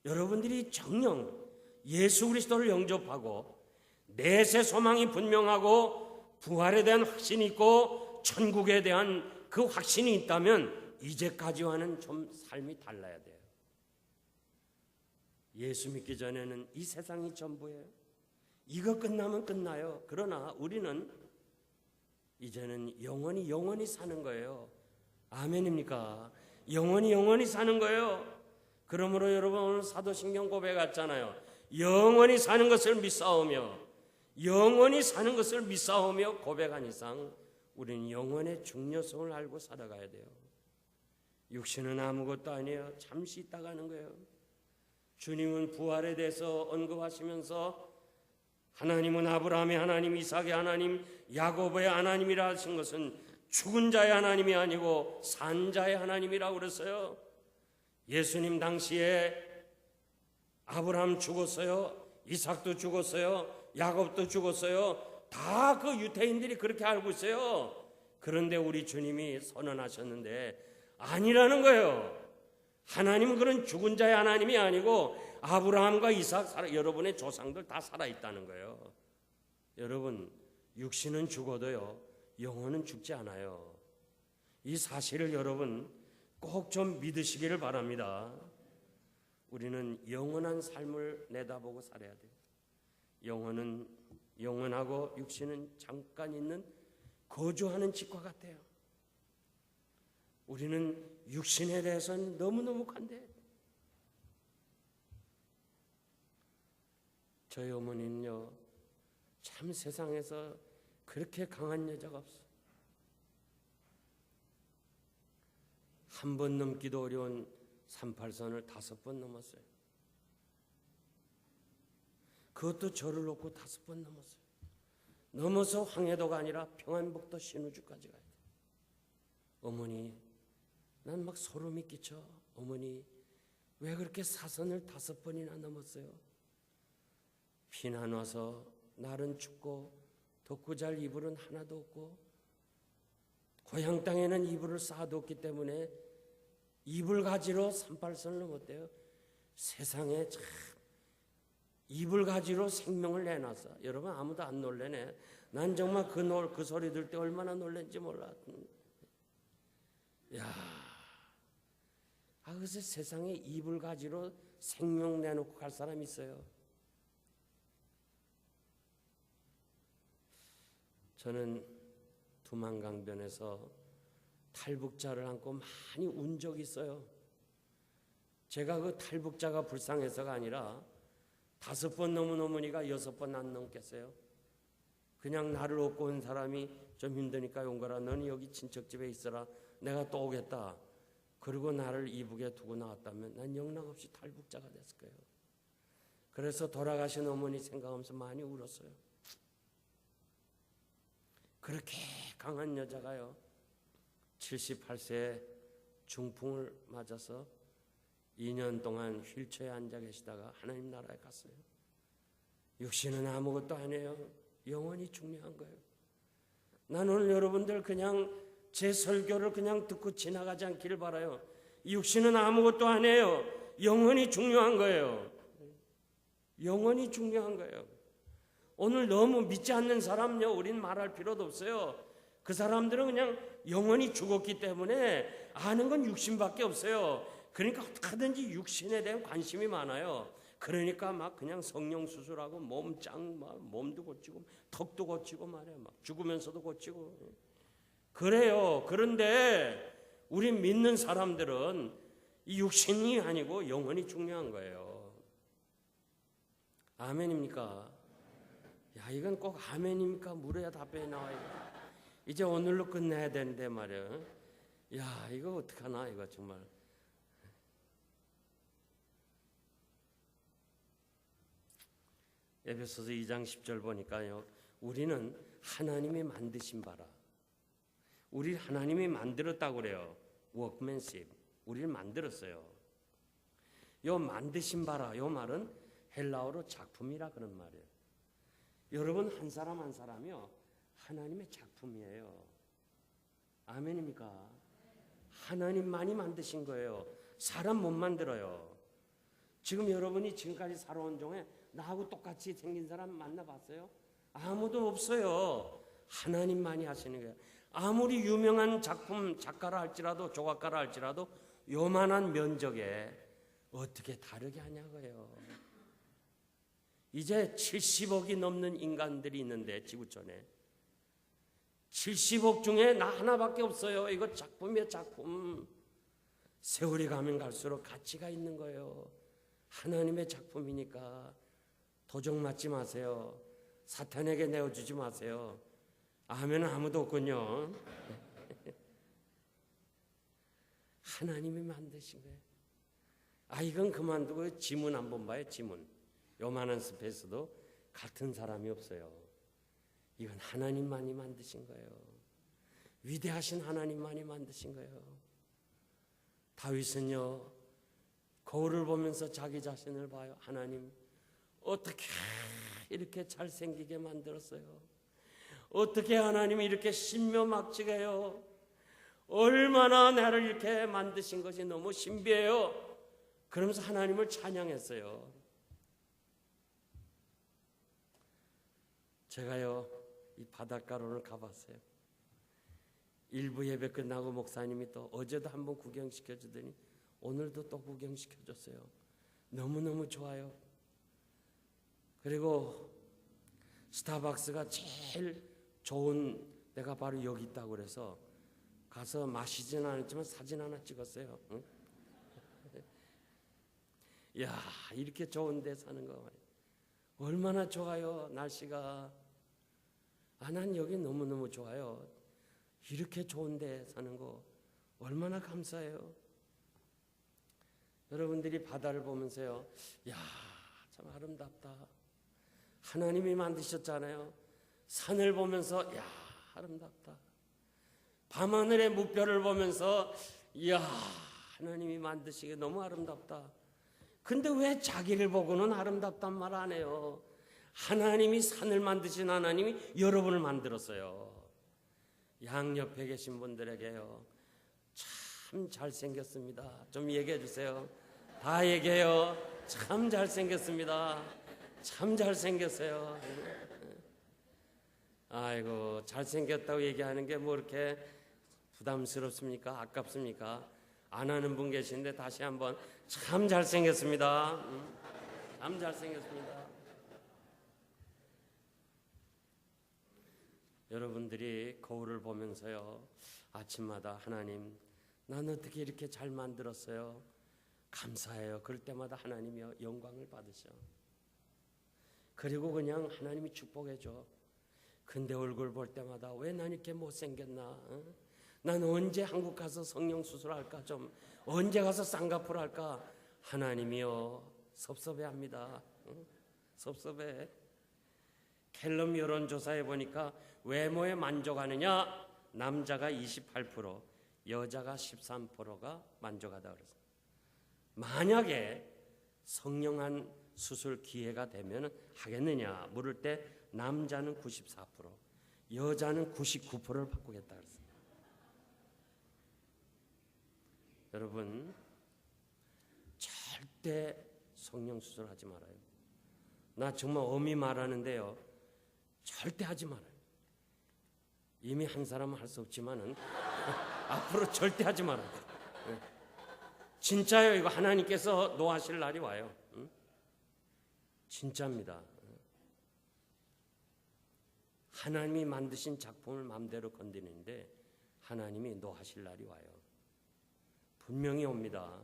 여러분들이 정녕 예수 그리스도를 영접하고 내세 소망이 분명하고 부활에 대한 확신이 있고 천국에 대한 그 확신이 있다면 이제까지와는 좀 삶이 달라야 돼요. 예수 믿기 전에는 이 세상이 전부예요. 이거 끝나면 끝나요. 그러나 우리는 이제는 영원히 사는 거예요. 아멘입니까? 영원히 사는 거예요. 그러므로 여러분 오늘 사도신경 고백 같잖아요. 영원히 사는 것을 믿사오며 고백한 이상 우리는 영원의 중요성을 알고 살아가야 돼요. 육신은 아무것도 아니에요. 잠시 있다 가는 거예요. 주님은 부활에 대해서 언급하시면서 하나님은 아브라함의 하나님, 이삭의 하나님, 야곱의 하나님이라 하신 것은 죽은 자의 하나님이 아니고 산 자의 하나님이라고 그랬어요. 예수님 당시에 아브라함 죽었어요. 이삭도 죽었어요. 야곱도 죽었어요. 다 그 유대인들이 그렇게 알고 있어요. 그런데 우리 주님이 선언하셨는데 아니라는 거예요. 하나님은 그런 죽은 자의 하나님이 아니고 아브라함과 이삭, 여러분의 조상들 다 살아있다는 거예요. 여러분, 육신은 죽어도요 영혼은 죽지 않아요. 이 사실을 여러분 꼭 좀 믿으시기를 바랍니다. 우리는 영원한 삶을 내다보고 살아야 돼요. 영혼은 영원하고 육신은 잠깐 있는 거주하는 집과 같아요. 우리는 육신에 대해서는 너무너무 관대해요. 저희 어머니는요 참 세상에서 그렇게 강한 여자가 없어요. 한 번 넘기도 어려운 38선을 5번 넘었어요. 그것도 저를 놓고 5번 넘었어요. 넘어서 황해도가 아니라 평안북도 신우주까지 가야 돼요. 어머니, 난 막 소름이 끼쳐. 어머니, 왜 그렇게 사선을 5번이나 넘었어요? 비난 와서 날은 춥고 덮고 잘 이불은 하나도 없고 고향 땅에는 이불을 쌓아뒀기 때문에 이불 가지로 38선을 넘었대요. 세상에 참 이불 가지로 생명을 내놨어. 여러분 아무도 안 놀래네. 난 정말 그 소리 들 때 얼마나 놀랬는지 몰라. 야, 그래서 세상에 이불 가지로 생명 내놓고 갈 사람이 있어요. 저는 두만강변에서 탈북자를 안고 많이 운 적이 있어요. 제가 그 탈북자가 불쌍해서가 아니라 5번 넘으니까 6번 안 넘겠어요. 그냥 나를 업고 온 사람이 좀 힘드니까 온 거라. 너는 여기 친척집에 있어라. 내가 또 오겠다. 그리고 나를 이북에 두고 나왔다면 난 영락없이 탈북자가 됐을 거예요. 그래서 돌아가신 어머니 생각하면서 많이 울었어요. 그렇게 강한 여자가요, 78세에 중풍을 맞아서 2년 동안 휠체어에 앉아 계시다가 하나님 나라에 갔어요. 육신은 아무것도 아니에요. 영혼이 중요한 거예요. 난 오늘 여러분들 그냥 제 설교를 그냥 듣고 지나가지 않기를 바라요. 육신은 아무것도 아니에요. 영혼이 중요한 거예요. 영혼이 중요한 거예요. 오늘 너무 믿지 않는 사람요, 우린 말할 필요도 없어요. 그 사람들은 그냥 영혼이 죽었기 때문에 아는 건 육신밖에 없어요. 그러니까 어떻게든지 육신에 대한 관심이 많아요. 그러니까 막 그냥 성령 수술하고 몸도 고치고 턱도 고치고 말이야. 막 죽으면서도 고치고 그래요. 그런데 우리 믿는 사람들은 이 육신이 아니고 영혼이 중요한 거예요. 아멘입니까? 야, 이건 꼭 아멘입니까? 물어야 답변이 나와요. 이제 오늘로 끝내야 되는데 말이야. 야, 이거 어떡하나 이거 정말. 에베소서 2장 10절 보니까요, 우리는 하나님이 만드신 바라. 우리 하나님이 만들었다고 그래요. 워크맨십. 우리를 만들었어요. 요 만드신 바라, 요 말은 헬라어로 작품이라 그런 말이에요. 여러분 한 사람 한 사람이요, 하나님의 작품이에요. 아멘입니까? 하나님만이 만드신 거예요. 사람 못 만들어요. 지금 여러분이 지금까지 살아온 중에 나하고 똑같이 생긴 사람 만나봤어요? 아무도 없어요. 하나님만이 하시는 거예요. 아무리 유명한 작품 작가라 할지라도 조각가라 할지라도 요만한 면적에 어떻게 다르게 하냐고요. 이제 70억이 넘는 인간들이 있는데 지구촌에 70억 중에 나 하나밖에 없어요. 이거 작품이에요, 작품. 세월이 가면 갈수록 가치가 있는 거예요. 하나님의 작품이니까 도적 맞지 마세요. 사탄에게 내어주지 마세요. 아멘은 아무도 없군요. 하나님이 만드신 거예요. 이건 그만두고 지문 한번 봐요. 지문. 요만한 스페이스도 같은 사람이 없어요. 이건 하나님만이 만드신 거예요. 위대하신 하나님만이 만드신 거예요. 다윗은요, 거울을 보면서 자기 자신을 봐요. 하나님, 어떻게 이렇게 잘생기게 만들었어요? 어떻게 하나님이 이렇게 신묘막지게 해요? 얼마나 나를 이렇게 만드신 것이 너무 신비해요. 그러면서 하나님을 찬양했어요. 제가요, 이 바닷가로를 가봤어요. 일부 예배 끝나고 목사님이 또 어제도 한번 구경시켜 주더니 오늘도 또 구경시켜 줬어요. 너무너무 좋아요. 그리고 스타벅스가 제일 좋은 데가 바로 여기 있다고 그래서 가서 마시진 않았지만 사진 하나 찍었어요. 응? 야, 이렇게 좋은 데 사는 거 얼마나 좋아요. 날씨가. 난 여기 너무너무 좋아요. 이렇게 좋은 데 사는 거 얼마나 감사해요. 여러분들이 바다를 보면서요, 야, 참 아름답다. 하나님이 만드셨잖아요. 산을 보면서 야, 아름답다. 밤하늘의 무별을 보면서 이야, 하나님이 만드시기에 너무 아름답다. 근데 왜 자기를 보고는 아름답단 말 안 해요? 하나님이 산을 만드신 하나님이 여러분을 만들었어요. 양옆에 계신 분들에게요, 참 잘생겼습니다. 좀 얘기해 주세요. 다 얘기해요. 참 잘생겼습니다. 참 잘생겼어요. 아이고, 잘생겼다고 얘기하는 게 뭐 이렇게 부담스럽습니까? 아깝습니까? 안 하는 분 계신데 다시 한번 참 잘생겼습니다. 참 잘생겼습니다. 여러분들이 거울을 보면서요, 아침마다 하나님, 난 어떻게 이렇게 잘 만들었어요? 감사해요. 그럴 때마다 하나님이 영광을 받으셔. 그리고 그냥 하나님이 축복해줘. 근데 얼굴 볼 때마다 왜 난 이렇게 못생겼나? 어? 난 언제 한국 가서 성령 수술할까? 좀 언제 가서 쌍꺼풀 할까? 하나님이요, 섭섭해합니다. 어? 섭섭해. 갤럽 여론조사에 보니까 외모에 만족하느냐? 남자가 28%, 여자가 13%가 만족하다 그랬어요. 만약에 성령한 수술 기회가 되면 하겠느냐 물을 때 남자는 94%, 여자는 99%를 바꾸겠다 그랬어요. 여러분, 절대 성령 수술하지 말아요. 나 정말 엄히 말하는데요, 절대 하지 말아요. 이미 한 사람은 할 수 없지만은 앞으로 절대 하지 말아요. 진짜요. 이거 하나님께서 노하실 날이 와요. 진짜입니다. 하나님이 만드신 작품을 마음대로 건드리는데 하나님이 노하실 날이 와요. 분명히 옵니다.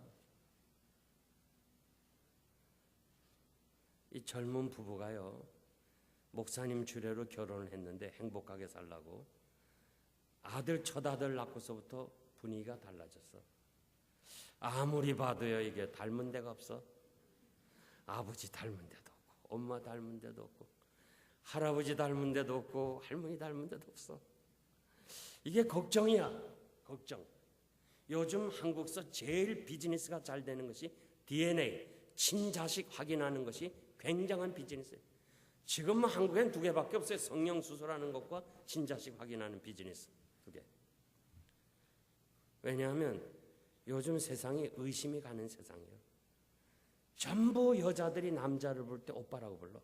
이 젊은 부부가요, 목사님 주례로 결혼을 했는데 행복하게 살라고 아들 첫 아들 낳고서부터 분위기가 달라졌어. 아무리 봐도요, 이게 닮은 데가 없어. 아버지 닮은 데도 없고, 엄마 닮은 데도 없고, 할아버지 닮은 데도 없고, 할머니 닮은 데도 없어. 이게 걱정이야, 걱정. 요즘 한국서 제일 비즈니스가 잘 되는 것이 DNA, 친자식 확인하는 것이 굉장한 비즈니스예요. 지금 한국엔 두 개밖에 없어요. 성령 수술하는 것과 친자식 확인하는 비즈니스 두 개. 왜냐하면 요즘 세상이 의심이 가는 세상이에요. 전부 여자들이 남자를 볼 때 오빠라고 불러.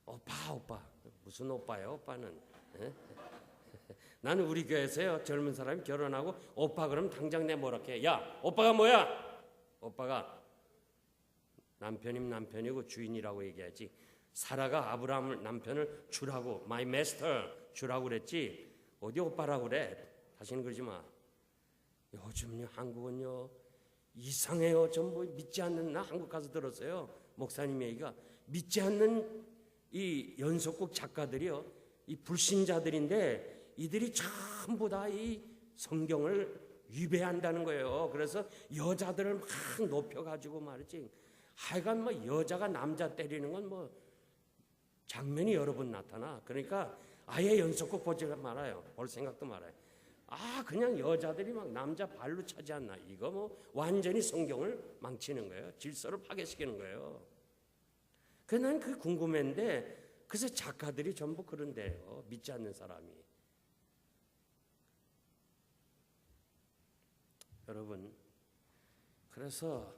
오빠, 오빠. 무슨 오빠예요, 오빠는? 나는 우리 교회에서요, 젊은 사람이 결혼하고 오빠 그러면 당장 내 뭐라 해. 야, 오빠가 뭐야? 오빠가 남편이면 남편이고 주인이라고 얘기하지. 사라가 아브라함을 남편을 주라고, my master 주라고 그랬지. 어디 오빠라고 그래. 다시는 그러지 마. 요즘요, 한국은요 이상해요. 전부 믿지 않는, 나 한국 가서 들었어요. 목사님 얘기가 믿지 않는 이 연속곡 작가들이요, 이 불신자들인데 이들이 전부 다 이 성경을 위배한다는 거예요. 그래서 여자들을 막 높여가지고 말이지. 하여간 뭐 여자가 남자 때리는 건 뭐 장면이 여러 번 나타나. 그러니까 아예 연속곡 보지 말아요. 볼 생각도 말아요. 아, 그냥 여자들이 막 남자 발로 차지 않나. 이거 뭐 완전히 성경을 망치는 거예요. 질서를 파괴시키는 거예요. 그래서 난 그게 궁금했는데, 그래서 작가들이 전부 그런데요, 믿지 않는 사람이. 여러분, 그래서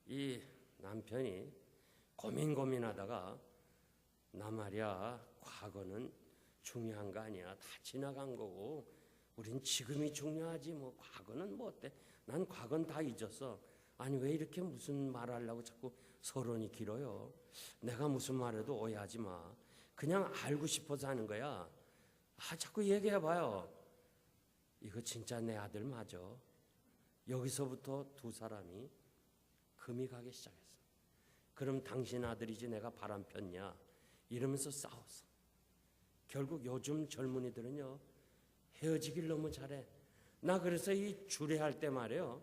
이 남편이 고민하다가, 나 말이야, 과거는 중요한 거 아니야. 다 지나간 거고 우린 지금이 중요하지. 뭐 과거는 뭐 어때? 난 과거는 다 잊었어. 아니, 왜 이렇게 무슨 말을 하려고 자꾸 서론이 길어요? 내가 무슨 말해도 오해하지 마. 그냥 알고 싶어서 하는 거야. 아, 자꾸 얘기해봐요. 이거 진짜 내 아들 맞아. 여기서부터 두 사람이 금이 가기 시작했어. 그럼 당신 아들이지 내가 바람 폈냐? 이러면서 싸웠어. 결국 요즘 젊은이들은요, 헤어지길 너무 잘해. 나 그래서 이 주례할 때 말이에요,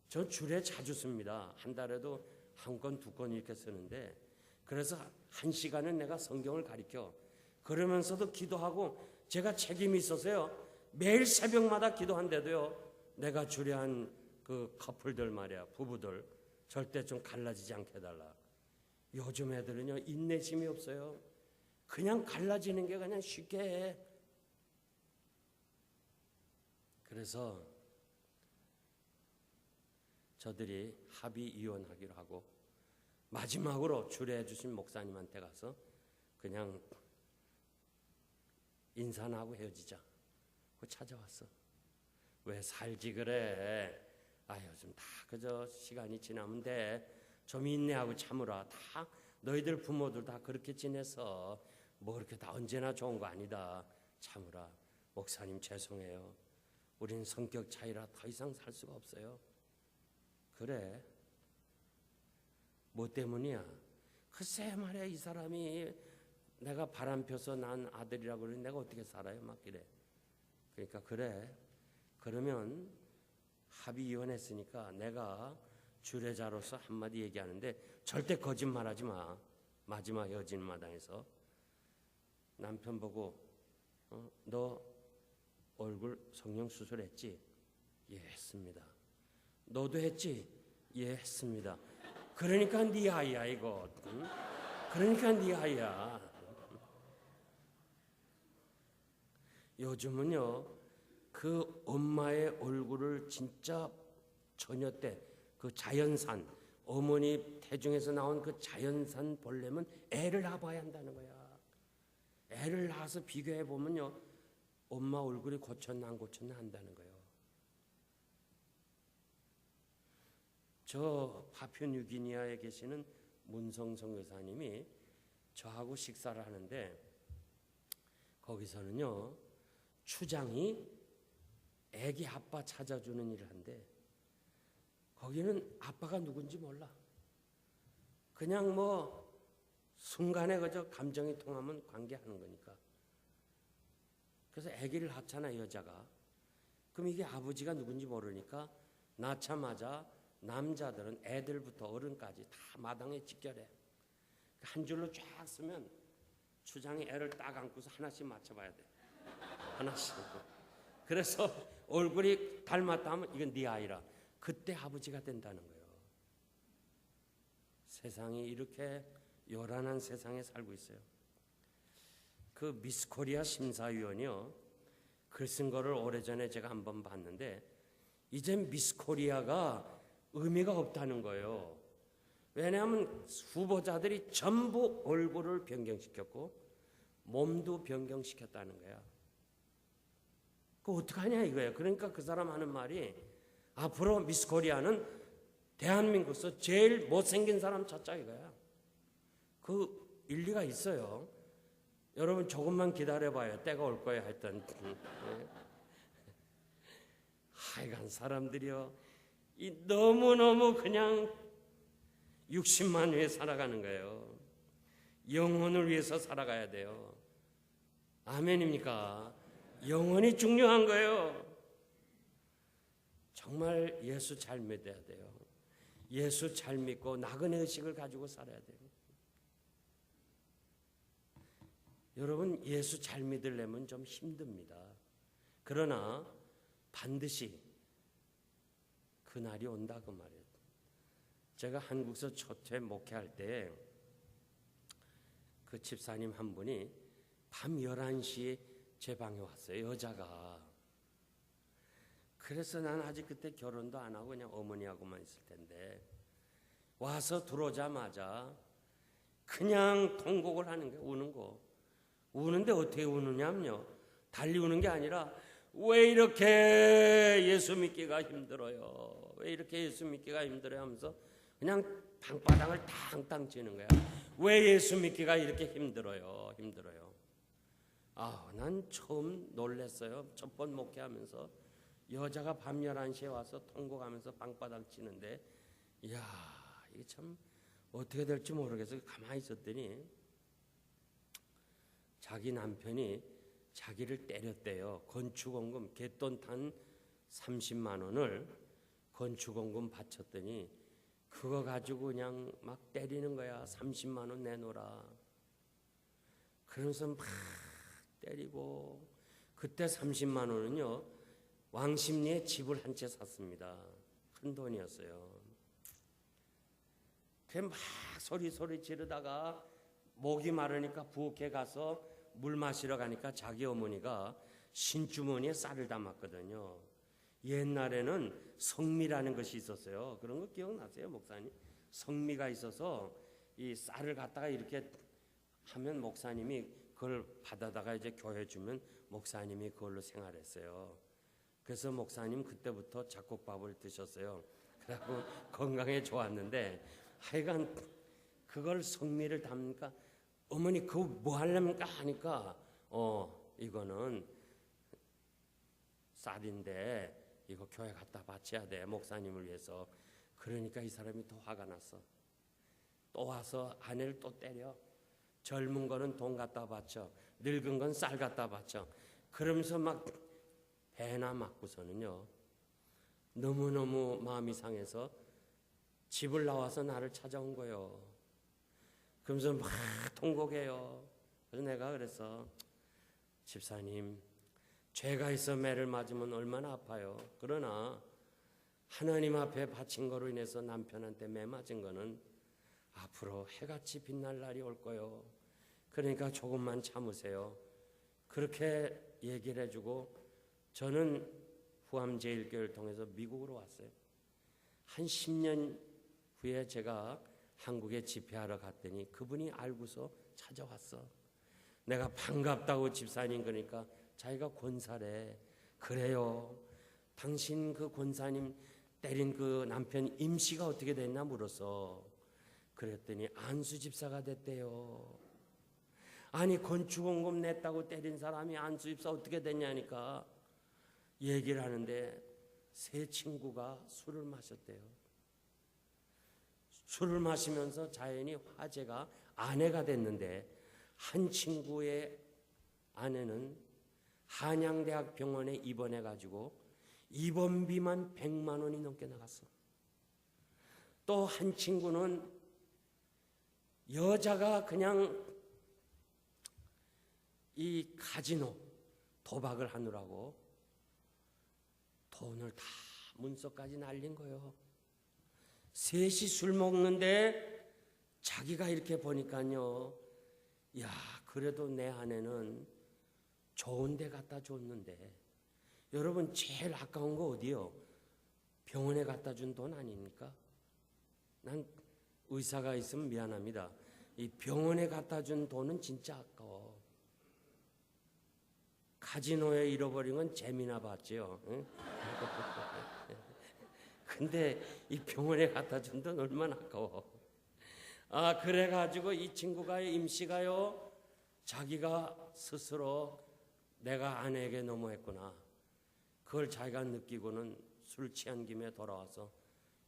저 주례 자주 씁니다. 한 달에도 한 건, 두 건 이렇게 쓰는데, 그래서 한 시간은 내가 성경을 가르쳐. 그러면서도 기도하고, 제가 책임이 있어서요, 매일 새벽마다 기도한데도요, 내가 주례한 그 커플들 말이야, 부부들 절대 좀 갈라지지 않게 해달라. 요즘 애들은요 인내심이 없어요. 그냥 갈라지는 게 그냥 쉽게 해. 그래서 저들이 합의 이혼하기로 하고 마지막으로 주례해 주신 목사님한테 가서 그냥 인사나 하고 헤어지자. 찾아왔어. 왜 살지 그래? 요즘 다 그저 시간이 지나면 돼. 좀 인내하고 참으라. 다 너희들 부모들 다 그렇게 지내서 뭐 그렇게 다 언제나 좋은 거 아니다. 참으라. 목사님 죄송해요. 우리는 성격 차이라 더 이상 살 수가 없어요. 그래? 뭐 때문이야? 글쎄 말이야, 이 사람이 내가 바람 펴서 난 아들이라고 그러니 내가 어떻게 살아요? 막 이래. 그러니까 그래. 그러면 합의 이혼했으니까 내가 주례자로서 한마디 얘기하는데 절대 거짓말하지 마. 마지막 헤어지는 마당에서 남편 보고 너 얼굴 성형 수술했지? 예, 했습니다. 너도 했지? 예, 했습니다. 그러니까 네 아이야 이거. 응? 그러니까 네 아이야. 요즘은요 그 엄마의 얼굴을 진짜 처녀 때 그 자연산 어머니 태중에서 나온 그 자연산 보려면 애를 낳아봐야 한다는 거야. 애를 낳아서 비교해 보면요 엄마 얼굴이 고쳤나 안 고쳤나 한다는 거예요. 저 파푸아뉴기니아에 계시는 문성 선교사님이 저하고 식사를 하는데 거기서는요 추장이 애기 아빠 찾아주는 일을 한대. 거기는 아빠가 누군지 몰라. 그냥 뭐 순간에 그저 감정이 통하면 관계하는 거니까. 그래서 아기를 낳잖아 여자가. 그럼 이게 아버지가 누군지 모르니까 낳자마자 남자들은 애들부터 어른까지 다 마당에 직결해. 한 줄로 쫙 쓰면 추장이 애를 딱 안고서 하나씩 맞춰봐야 돼. 하나씩. 그래서 얼굴이 닮았다 하면 이건 네 아이라. 그때 아버지가 된다는 거예요. 세상이 이렇게 요란한 세상에 살고 있어요. 그 미스 코리아 심사위원이요. 글 쓴 거를 오래전에 제가 한번 봤는데 이제 미스 코리아가 의미가 없다는 거예요. 왜냐하면 후보자들이 전부 얼굴을 변경시켰고 몸도 변경시켰다는 거야. 그거 어떡하냐 이거예요. 그러니까 그 사람 하는 말이 앞으로 미스 코리아는 대한민국에서 제일 못생긴 사람 찾자 이거야. 그 일리가 있어요. 여러분 조금만 기다려봐요. 때가 올 거예요. 하여튼 하여간 사람들이요 너무너무 그냥 60만 위해 살아가는 거예요. 영혼을 위해서 살아가야 돼요. 아멘입니까? 영혼이 중요한 거예요. 정말 예수 잘 믿어야 돼요. 예수 잘 믿고 나그네 의식을 가지고 살아야 돼요. 여러분 예수 잘 믿으려면 좀 힘듭니다. 그러나 반드시 그날이 온다 그 말이에요. 제가 한국에서 초퇴 목회할 때 그 집사님 한 분이 밤 11시에 제 방에 왔어요. 여자가. 그래서 난 아직 그때 결혼도 안 하고 그냥 어머니하고만 있을 텐데 와서 들어오자마자 그냥 통곡을 하는 거예요. 우는 거. 우는데 어떻게 우느냐면요. 달리 우는 게 아니라 왜 이렇게 예수 믿기가 힘들어요. 왜 이렇게 예수 믿기가 힘들어요 하면서 그냥 방바닥을 탕탕 치는 거야. 왜 예수 믿기가 이렇게 힘들어요. 난 처음 놀랐어요. 첫 번 목회하면서 여자가 밤 11시에 와서 통곡하면서 방바닥 치는데 이야 이게 참 어떻게 될지 모르겠어서 가만히 있었더니 자기 남편이 자기를 때렸대요. 건축원금 갯돈 탄 30만 원을 건축원금 바쳤더니 그거 가지고 그냥 막 때리는 거야. 30만 원 내놓으라. 그러면서 막 때리고 그때 30만 원은요. 왕십리에 집을 한 채 샀습니다. 큰 돈이었어요. 막 소리 지르다가 목이 마르니까 부엌에 가서 물 마시러 가니까 자기 어머니가 신주머니에 쌀을 담았거든요. 옛날에는 성미라는 것이 있었어요. 그런 거 기억나세요, 목사님? 성미가 있어서 이 쌀을 갖다가 이렇게 하면 목사님이 그걸 받아다가 이제 교회 주면 목사님이 그걸로 생활했어요. 그래서 목사님 그때부터 잡곡밥을 드셨어요. 그래갖고 건강에 좋았는데 하여간 그걸 성미를 담으니까 어머니 그거 뭐 하려니까 하니까 이거는 쌀인데 이거 교회 갖다 바쳐야 돼, 목사님을 위해서. 그러니까 이 사람이 더 화가 났어. 또 와서 아내를 또 때려. 젊은 거는 돈 갖다 바쳐, 늙은 건 쌀 갖다 바쳐. 그러면서 막 배나 맞고서는요, 너무너무 마음이 상해서 집을 나와서 나를 찾아온 거예요. 그러면서 막 통곡해요. 그래서 내가 그랬어. 집사님, 죄가 있어 매를 맞으면 얼마나 아파요. 그러나 하나님 앞에 바친 거로 인해서 남편한테 매 맞은 거는 앞으로 해같이 빛날 날이 올 거요. 그러니까 조금만 참으세요. 그렇게 얘기를 해주고 저는 후암제일교회를 통해서 미국으로 왔어요. 한 10년 후에 제가 한국에 집회하러 갔더니 그분이 알고서 찾아왔어. 내가 반갑다고 집사님 그러니까 자기가 권사래. 그래요. 당신 그 권사님 때린 그 남편 임씨가 어떻게 됐나 물었어. 그랬더니 안수 집사가 됐대요. 아니 건축원금 냈다고 때린 사람이 안수 집사 어떻게 됐냐니까 얘기를 하는데 세 친구가 술을 마셨대요. 술을 마시면서 자연히 화제가 아내가 됐는데 한 친구의 아내는 한양대학 병원에 입원해가지고 입원비만 100만 원이 넘게 나갔어. 또 한 친구는 여자가 그냥 이 카지노 도박을 하느라고 돈을 다 문서까지 날린 거예요. 셋이 술 먹는데 자기가 이렇게 보니까요, 야, 그래도 내 아내는 좋은 데 갖다 줬는데, 여러분 제일 아까운 거 어디요? 병원에 갖다 준 돈 아닙니까? 난 의사가 있으면 미안합니다. 이 병원에 갖다 준 돈은 진짜 아까워. 카지노에 잃어버린 건 재미나 봤지요. 응? 근데 이 병원에 갖다 준 돈 얼마나 아까워. 아, 그래가지고 이 친구가 임씨가요, 자기가 스스로 내가 아내에게 너무했구나. 그걸 자기가 느끼고는 술 취한 김에 돌아와서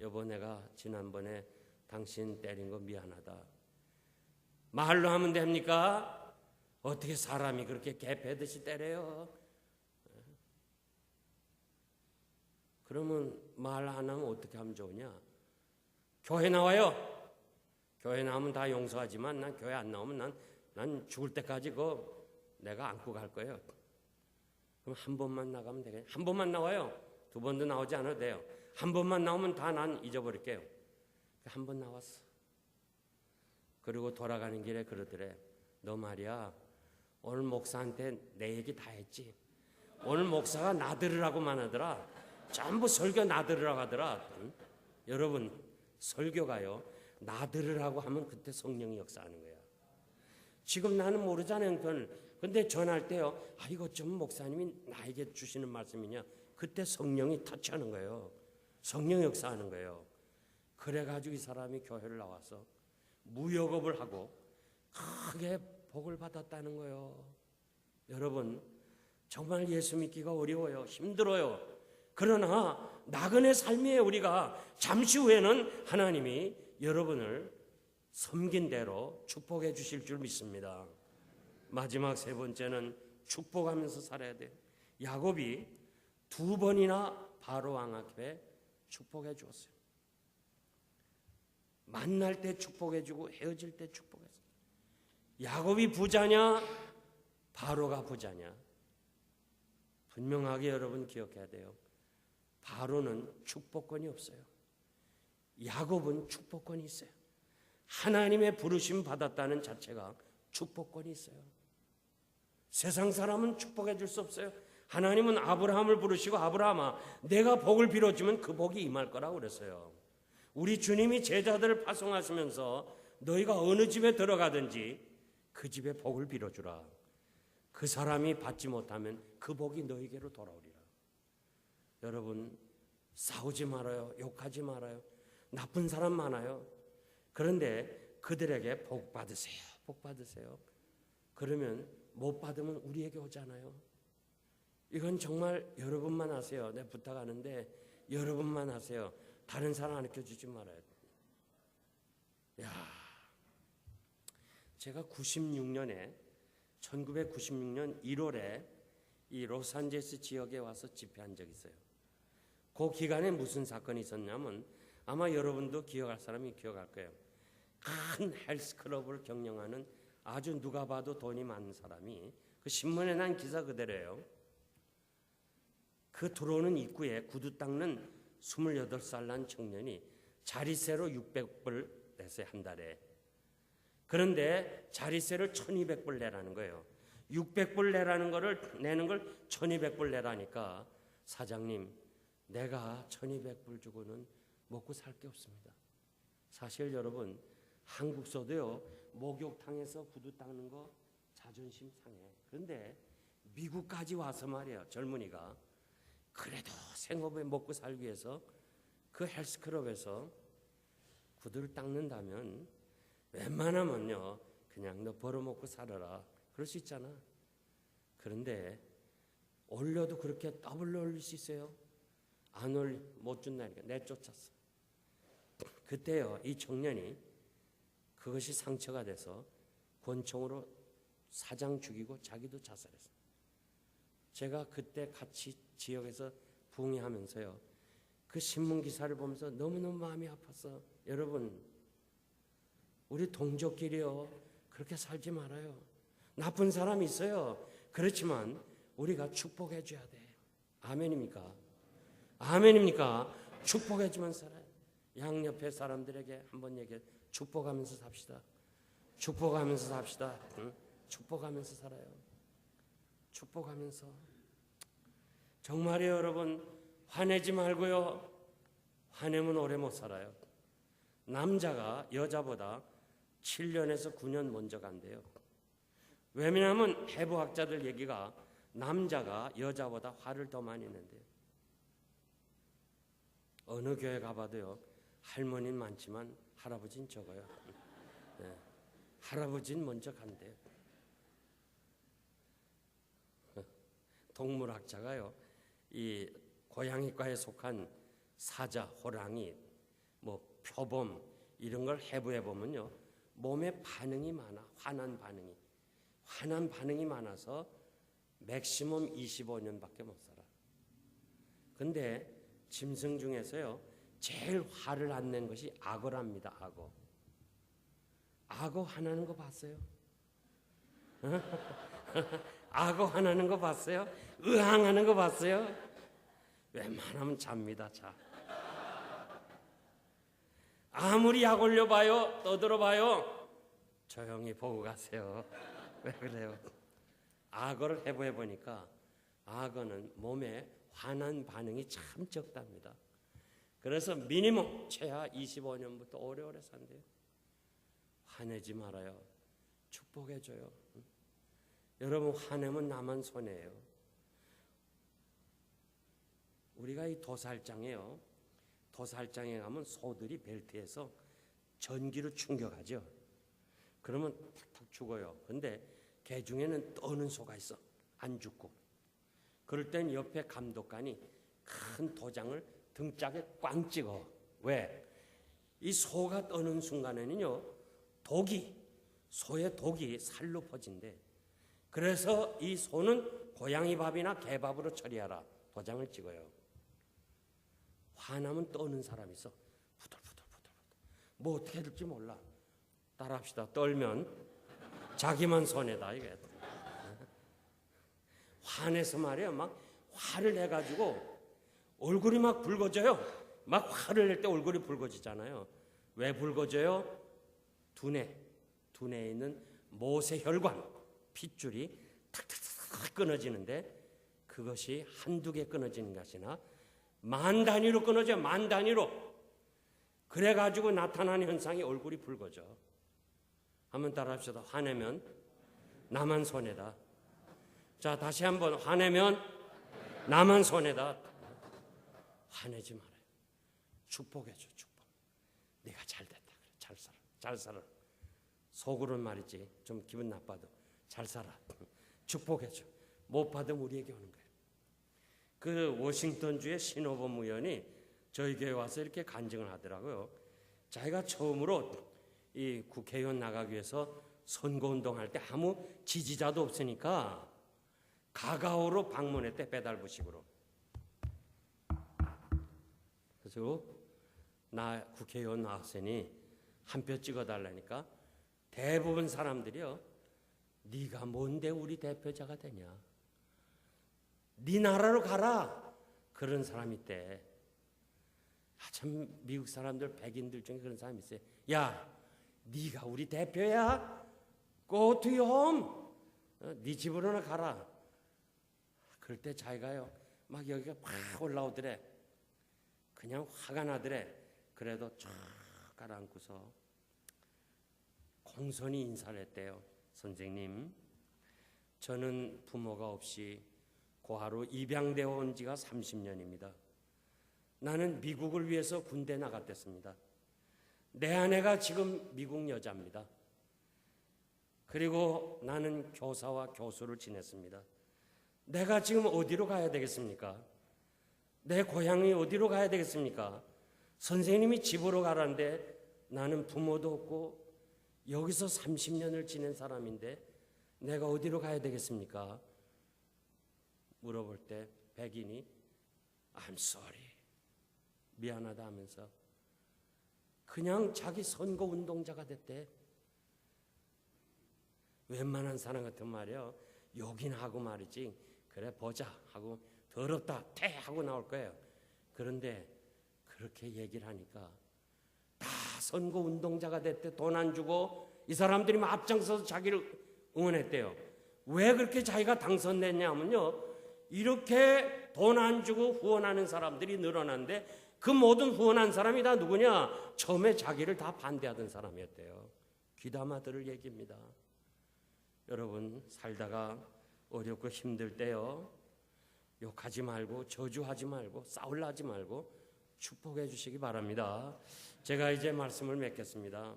여보, 내가 지난번에 당신 때린 거 미안하다. 말로 하면 됩니까? 어떻게 사람이 그렇게 개패듯이 때려요? 그러면 말 안 하면 어떻게 하면 좋으냐? 교회 나와요. 교회 나오면 다 용서하지만 난 교회 안 나오면 난 죽을 때까지 내가 안고 갈 거예요. 그럼 한 번만 나가면 되겠네. 한 번만 나와요. 두 번도 나오지 않아도 돼요. 한 번만 나오면 다 난 잊어버릴게요. 한 번 나왔어. 그리고 돌아가는 길에 그러더래. 너 말이야, 오늘 목사한테 내 얘기 다 했지. 오늘 목사가 나 들으라고만 하더라. 전부 설교 나 들으라고 하더라. 여러분, 설교가요, 나 들으라고 하면 그때 성령이 역사하는 거야. 지금 나는 모르잖아요. 근데 전할 때요, 이거 좀 목사님이 나에게 주시는 말씀이냐? 그때 성령이 터치하는 거예요. 성령 역사하는 거예요. 그래가지고 이 사람이 교회를 나와서 무역업을 하고 크게 복을 받았다는 거예요. 여러분, 정말 예수 믿기가 어려워요. 힘들어요. 그러나 나그네 삶이에요. 우리가 잠시 후에는 하나님이 여러분을 섬긴 대로 축복해 주실 줄 믿습니다. 마지막 세 번째는 축복하면서 살아야 돼요. 야곱이 2번이나 바로 왕 앞에 축복해 주었어요. 만날 때 축복해 주고 헤어질 때 축복했어요. 야곱이 부자냐 바로가 부자냐? 분명하게 여러분 기억해야 돼요. 바로는 축복권이 없어요. 야곱은 축복권이 있어요. 하나님의 부르심 받았다는 자체가 축복권이 있어요. 세상 사람은 축복해 줄 수 없어요. 하나님은 아브라함을 부르시고 아브라함아 내가 복을 빌어주면 그 복이 임할 거라고 그랬어요. 우리 주님이 제자들을 파송하시면서 너희가 어느 집에 들어가든지 그 집에 복을 빌어주라. 그 사람이 받지 못하면 그 복이 너희에게로 돌아오리라. 여러분 싸우지 말아요. 욕하지 말아요. 나쁜 사람 많아요. 그런데 그들에게 복 받으세요. 복 받으세요. 그러면 못 받으면 우리에게 오잖아요. 이건 정말 여러분만 하세요. 내가 부탁하는데 여러분만 하세요. 다른 사람 가르쳐주지 말아요. 야, 제가 1996년 1월에 이 로스앤젤레스 지역에 와서 집회한 적이 있어요. 그 기간에 무슨 사건이 있었냐면 아마 여러분도 기억할 사람이 기억할 거예요. 큰 헬스클럽을 경영하는 아주 누가 봐도 돈이 많은 사람이 그 신문에 난 기사 그대로예요. 그 들어오는 입구에 구두 닦는 28살 난 청년이 자릿세로 600불 냈어요. 한 달에. 그런데 자릿세를 1200불 내라는 거예요. 600불 내는 걸 1200불 내라니까 사장님 내가 1200불 주고는 먹고 살 게 없습니다. 사실 여러분 한국서도요 목욕탕에서 구두 닦는 거 자존심 상해. 그런데 미국까지 와서 말이에요. 젊은이가 그래도 생업에 먹고 살기 위해서 그 헬스클럽에서 구두를 닦는다면 웬만하면요 그냥 너 벌어먹고 살아라 그럴 수 있잖아. 그런데 올려도 그렇게 더블로 올릴 수 있어요? 못 준다니까 내쫓았어. 그때요 이 청년이 그것이 상처가 돼서 권총으로 사장 죽이고 자기도 자살했어요. 제가 그때 같이 지역에서 부흥회하면서요 그 신문 기사를 보면서 너무너무 마음이 아팠어. 여러분 우리 동족끼리요 그렇게 살지 말아요. 나쁜 사람이 있어요. 그렇지만 우리가 축복해 줘야 돼. 아멘입니까? 아멘입니까? 축복해 주면 살아요. 양옆에 사람들에게 한번 얘기해. 축복하면서 삽시다. 축복하면서 삽시다. 응? 축복하면서 살아요. 축복하면서. 정말이에요 여러분. 화내지 말고요. 화내면 오래 못 살아요. 남자가 여자보다 7년에서 9년 먼저 간대요. 왜냐하면 해부학자들 얘기가 남자가 여자보다 화를 더 많이 낸대요. 어느 교회 가봐도요 할머니는 많지만 할아버지는 적어요. 네. 할아버지는 먼저 간대요. 동물학자가요 이 고양이과에 속한 사자, 호랑이, 뭐 표범 이런 걸 해부해 보면요 몸에 반응이 많아. 화난 반응이 많아서 맥시멈 25년밖에 못 살아. 근데 짐승 중에서요 제일 화를 안 낸 것이 악어랍니다. 악어 화나는 거 봤어요? 악어 화나는 거 봤어요? 의항하는 거 봤어요? 웬만하면 잡니다. 자. 아무리 약 올려봐요 떠들어봐요 조용히 보고 가세요. 왜 그래요? 악어를 해부해 보니까 악어는 몸에 화난 반응이 참 적답니다. 그래서 미니멈 최하 25년부터 오래오래 산대요. 화내지 말아요. 축복해줘요. 여러분 화내면 나만 손해예요. 우리가 이 도살장에요. 도살장에 가면 소들이 벨트에서 전기로 충격하죠. 그러면 탁탁 죽어요. 근데 개 중에는 떠는 소가 있어. 안 죽고. 그럴 땐 옆에 감독관이 큰 도장을 등짝에 꽝 찍어. 왜? 이 소가 떠는 순간에는요 소의 독이 살로 퍼진대. 그래서 이 소는 고양이 밥이나 개 밥으로 처리하라. 도장을 찍어요. 화나면 떠는 사람이 있어. 부들부들. 뭐 어떻게 해야 될지 몰라. 따라합시다. 떨면 자기만 손해다. 이게. 화내서 말이야. 막 화를 내가지고 얼굴이 막 붉어져요. 막 화를 낼 때 얼굴이 붉어지잖아요. 왜 붉어져요? 두뇌에 있는 모세혈관 핏줄이 탁탁탁 끊어지는데 그것이 한두 개 끊어지는 것이 아니라 만 단위로 끊어져. 만 단위로. 그래가지고 나타나는 현상이 얼굴이 붉어져. 한번 따라합시다. 화내면 나만 손해다. 자, 다시 한번. 화내면 나만 손해다. 화내지 말아요. 축복해줘. 축복. 네가 잘됐다. 그래. 잘 살아. 잘 살아. 속으로는 말이지. 좀 기분 나빠도 잘 살아. 축복해줘. 못 받으면 우리에게 오는 거예요. 그 워싱턴주의 신호범 의원이 저희 교회 와서 이렇게 간증을 하더라고요. 자기가 처음으로 이 국회의원 나가기 위해서 선거운동할 때 아무 지지자도 없으니까 가가오로 방문했대. 배달부식으로. 그래서 나 국회의원 나왔으니 한 표 찍어달라니까 대부분 사람들이요, 네가 뭔데 우리 대표자가 되냐, 네 나라로 가라, 그런 사람이 있대. 참 미국 사람들, 백인들 중에 그런 사람이 있어요. 야, 네가 우리 대표야? Go to your home. 네 집으로나 가라. 그럴 때 자기가요 막 여기가 팍 올라오더래. 그냥 화가 나더래. 그래도 쫙 가라앉고서 공손히 인사를 했대요. 선생님, 저는 부모가 없이 고아로 입양되어 온 지가 30년입니다. 나는 미국을 위해서 군대 나갔댔습니다. 내 아내가 지금 미국 여자입니다. 그리고 나는 교사와 교수를 지냈습니다. 내가 지금 어디로 가야 되겠습니까? 내 고향이 어디로 가야 되겠습니까? 선생님이 집으로 가라는데 나는 부모도 없고 여기서 30년을 지낸 사람인데 내가 어디로 가야 되겠습니까? 물어볼 때 백인이 I'm sorry, 미안하다 하면서 그냥 자기 선거운동자가 됐대. 웬만한 사람 같은 말이요, 욕이나 하고 말이지, 그래 보자 하고 더럽다 퇴 하고 나올 거예요. 그런데 그렇게 얘기를 하니까 다 선거운동자가 됐대. 돈 안 주고 이 사람들이 막 앞장서서 자기를 응원했대요. 왜 그렇게 자기가 당선됐냐면요, 이렇게 돈 안 주고 후원하는 사람들이 늘어났는데 그 모든 후원한 사람이 다 누구냐? 처음에 자기를 다 반대하던 사람이었대요. 귀담아 들을 얘기입니다. 여러분, 살다가 어렵고 힘들 때요, 욕하지 말고 저주하지 말고 싸울라 하지 말고 축복해 주시기 바랍니다. 제가 이제 말씀을 맺겠습니다.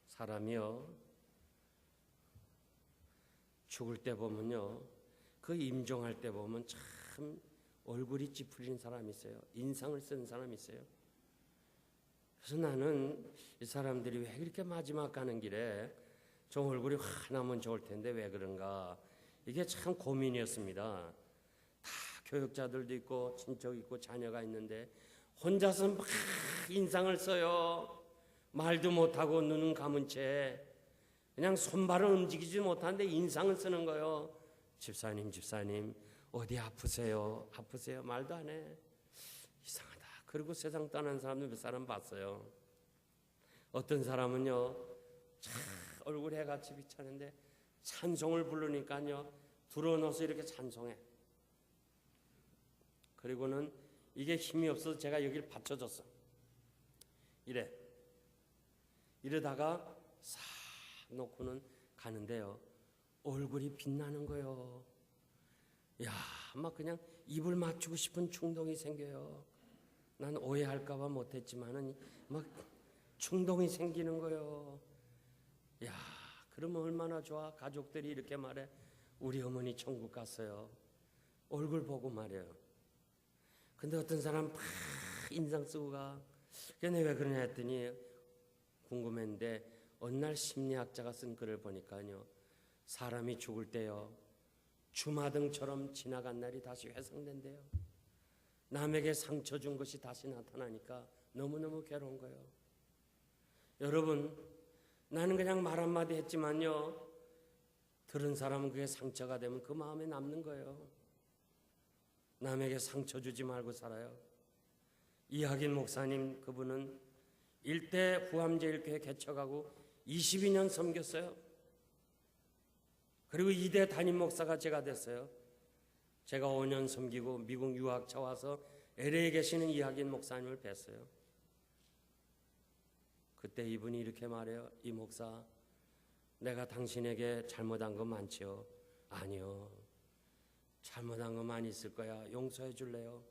사람이요, 죽을 때 보면요, 그 임종할 때 보면 참 얼굴이 찌푸리는 사람이 있어요. 인상을 쓰는 사람이 있어요. 그래서 나는 이 사람들이 왜 이렇게 마지막 가는 길에 좀 얼굴이 환하면 좋을 텐데 왜 그런가, 이게 참 고민이었습니다. 다 교육자들도 있고 친척 있고 자녀가 있는데 혼자서 막 인상을 써요. 말도 못하고 눈은 감은 채 그냥 손발은 움직이지 못하는데 인상을 쓰는 거예요. 집사님 어디 아프세요? 아프세요? 말도 안 해. 이상하다. 그리고 세상 떠난 사람들 몇 사람 봤어요. 어떤 사람은요, 참 얼굴 해같이 비쳤는데 찬송을 부르니까요 들어놓아서 이렇게 찬송해. 그리고는 이게 힘이 없어서 제가 여기를 받쳐줬어. 이러다가 싹 놓고는 가는데요, 얼굴이 빛나는 거예요. 야, 막 그냥 입을 맞추고 싶은 충동이 생겨요. 난 오해할까봐 못했지만은 막 충동이 생기는 거예요. 야, 그러면 얼마나 좋아. 가족들이 이렇게 말해. 우리 어머니 천국 갔어요. 얼굴 보고 말해요. 근데 어떤 사람 막 인상 쓰고 가. 근데 왜 그러냐 했더니 궁금했는데 어느 날 심리학자가 쓴 글을 보니까요, 사람이 죽을 때요, 주마등처럼 지나간 날이 다시 회상된대요. 남에게 상처 준 것이 다시 나타나니까 너무너무 괴로운 거예요. 여러분, 나는 그냥 말 한마디 했지만요, 들은 사람은 그게 상처가 되면 그 마음에 남는 거예요. 남에게 상처 주지 말고 살아요. 이학인 목사님, 그분은 일대 후암제일교회 개척하고 22년 섬겼어요. 그리고 2대 담임 목사가 제가 됐어요. 제가 5년 섬기고 미국 유학차 와서 LA에 계시는 이학인 목사님을 뵀어요. 그때 이분이 이렇게 말해요. 이 목사, 내가 당신에게 잘못한 거 많지요? 아니요. 잘못한 거 많이 있을 거야. 용서해 줄래요?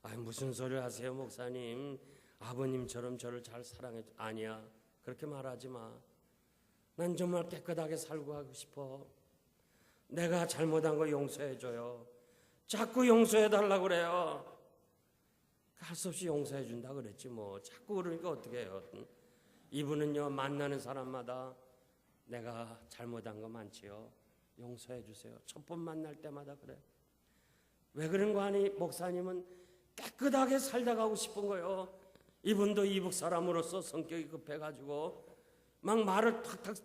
아, 무슨 소리를 하세요, 목사님? 아버님처럼 저를 잘 사랑해 줘. 아니야. 그렇게 말하지 마. 난 정말 깨끗하게 살고 하고 싶어. 내가 잘못한 거 용서해 줘요. 자꾸 용서해 달라고 그래요. 할 수 없이 용서해 준다 그랬지 뭐. 자꾸 그러니까 어떻게 해요? 이분은요, 만나는 사람마다 내가 잘못한 거 많지요. 용서해 주세요. 첫 번 만날 때마다 그래. 왜 그런 거 아니? 목사님은 깨끗하게 살다 가고 싶은 거예요. 이분도 이북 사람으로서 성격이 급해가지고 막 말을 탁탁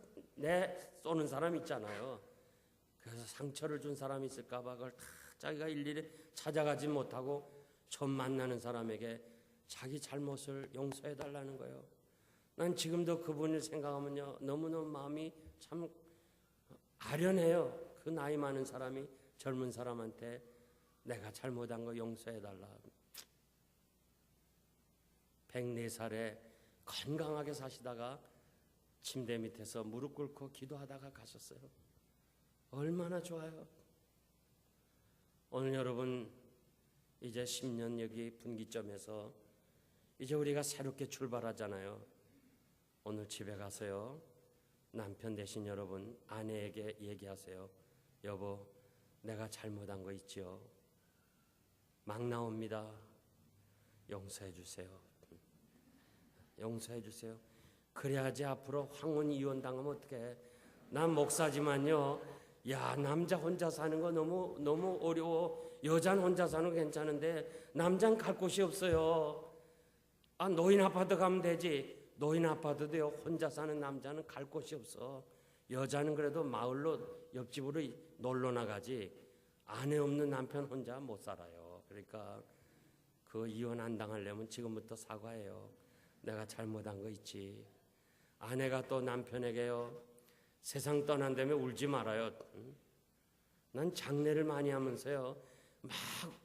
쏘는 사람 있잖아요. 그래서 상처를 준 사람이 있을까 봐 그걸 다 자기가 일일이 찾아가지 못하고 처음 만나는 사람에게 자기 잘못을 용서해 달라는 거예요. 난 지금도 그분을 생각하면요, 너무너무 마음이 참 아련해요. 그 나이 많은 사람이 젊은 사람한테 내가 잘못한 거 용서해 달라. 104살에 건강하게 사시다가 침대 밑에서 무릎 꿇고 기도하다가 가셨어요. 얼마나 좋아요. 오늘 여러분 이제 10년 여기 분기점에서 이제 우리가 새롭게 출발하잖아요. 오늘 집에 가서요, 남편 되신 여러분 아내에게 얘기하세요. 여보, 내가 잘못한 거 있지요? 막 나옵니다. 용서해 주세요. 용서해 주세요. 그래야지 앞으로 황혼 이혼 당하면 어떡해. 난 목사지만요, 야, 남자 혼자 사는 거 너무 어려워. 여자는 혼자 사는 거 괜찮은데 남자는 갈 곳이 없어요. 아, 노인 아파트 가면 되지. 노인 아파트도요, 혼자 사는 남자는 갈 곳이 없어. 여자는 그래도 마을로 옆집으로 놀러 나가지. 아내 없는 남편 혼자 못 살아요. 그러니까 그 이혼 안 당하려면 지금부터 사과해요. 내가 잘못한 거 있지. 아내가 또 남편에게요, 세상 떠난다며 울지 말아요. 난 장례를 많이 하면서요, 막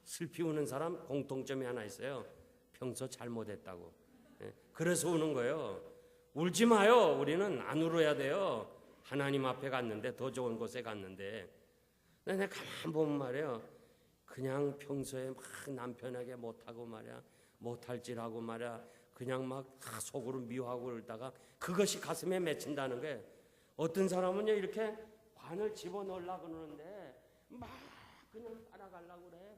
슬피 우는 사람 공통점이 하나 있어요. 평소 잘못했다고. 그래서 우는 거예요. 울지 마요. 우리는 안 울어야 돼요. 하나님 앞에 갔는데, 더 좋은 곳에 갔는데. 내가 가만 보면 말이에요, 그냥 평소에 막 남편에게 못하고 말이야, 못할지라고 말이야, 그냥 막 속으로 미워하고 그러다가 그것이 가슴에 맺힌다는 게, 어떤 사람은요 이렇게 관을 집어넣으려고 그러는데 막 그냥 따라가려고 그래.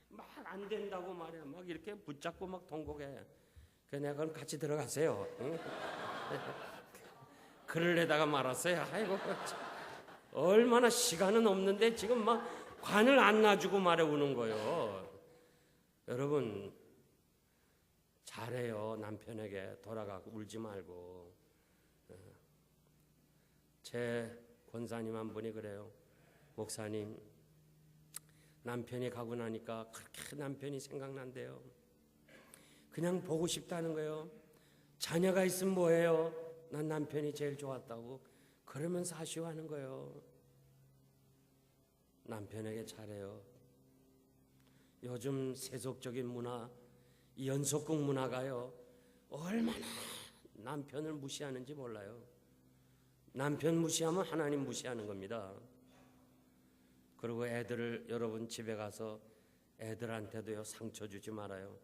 막 안 된다고 말이야. 막 이렇게 붙잡고 막 통곡해. 그래서 내가 그럼 같이 들어가세요. 응? 그러려다가 말았어요. 아이고, 얼마나 시간은 없는데 지금 막 관을 안 놔주고 말해 우는 거예요. 여러분 잘해요. 남편에게 돌아가고 울지 말고. 제 권사님 한 분이 그래요. 목사님, 남편이 가고 나니까 그렇게 남편이 생각난대요. 그냥 보고 싶다는 거예요. 자녀가 있으면 뭐해요? 난 남편이 제일 좋았다고 그러면서 아쉬워하는 거예요. 남편에게 잘해요. 요즘 세속적인 문화, 이 연속국 문화가요, 얼마나 남편을 무시하는지 몰라요. 남편 무시하면 하나님 무시하는 겁니다. 그리고 애들을, 여러분 집에 가서 애들한테도요, 상처 주지 말아요.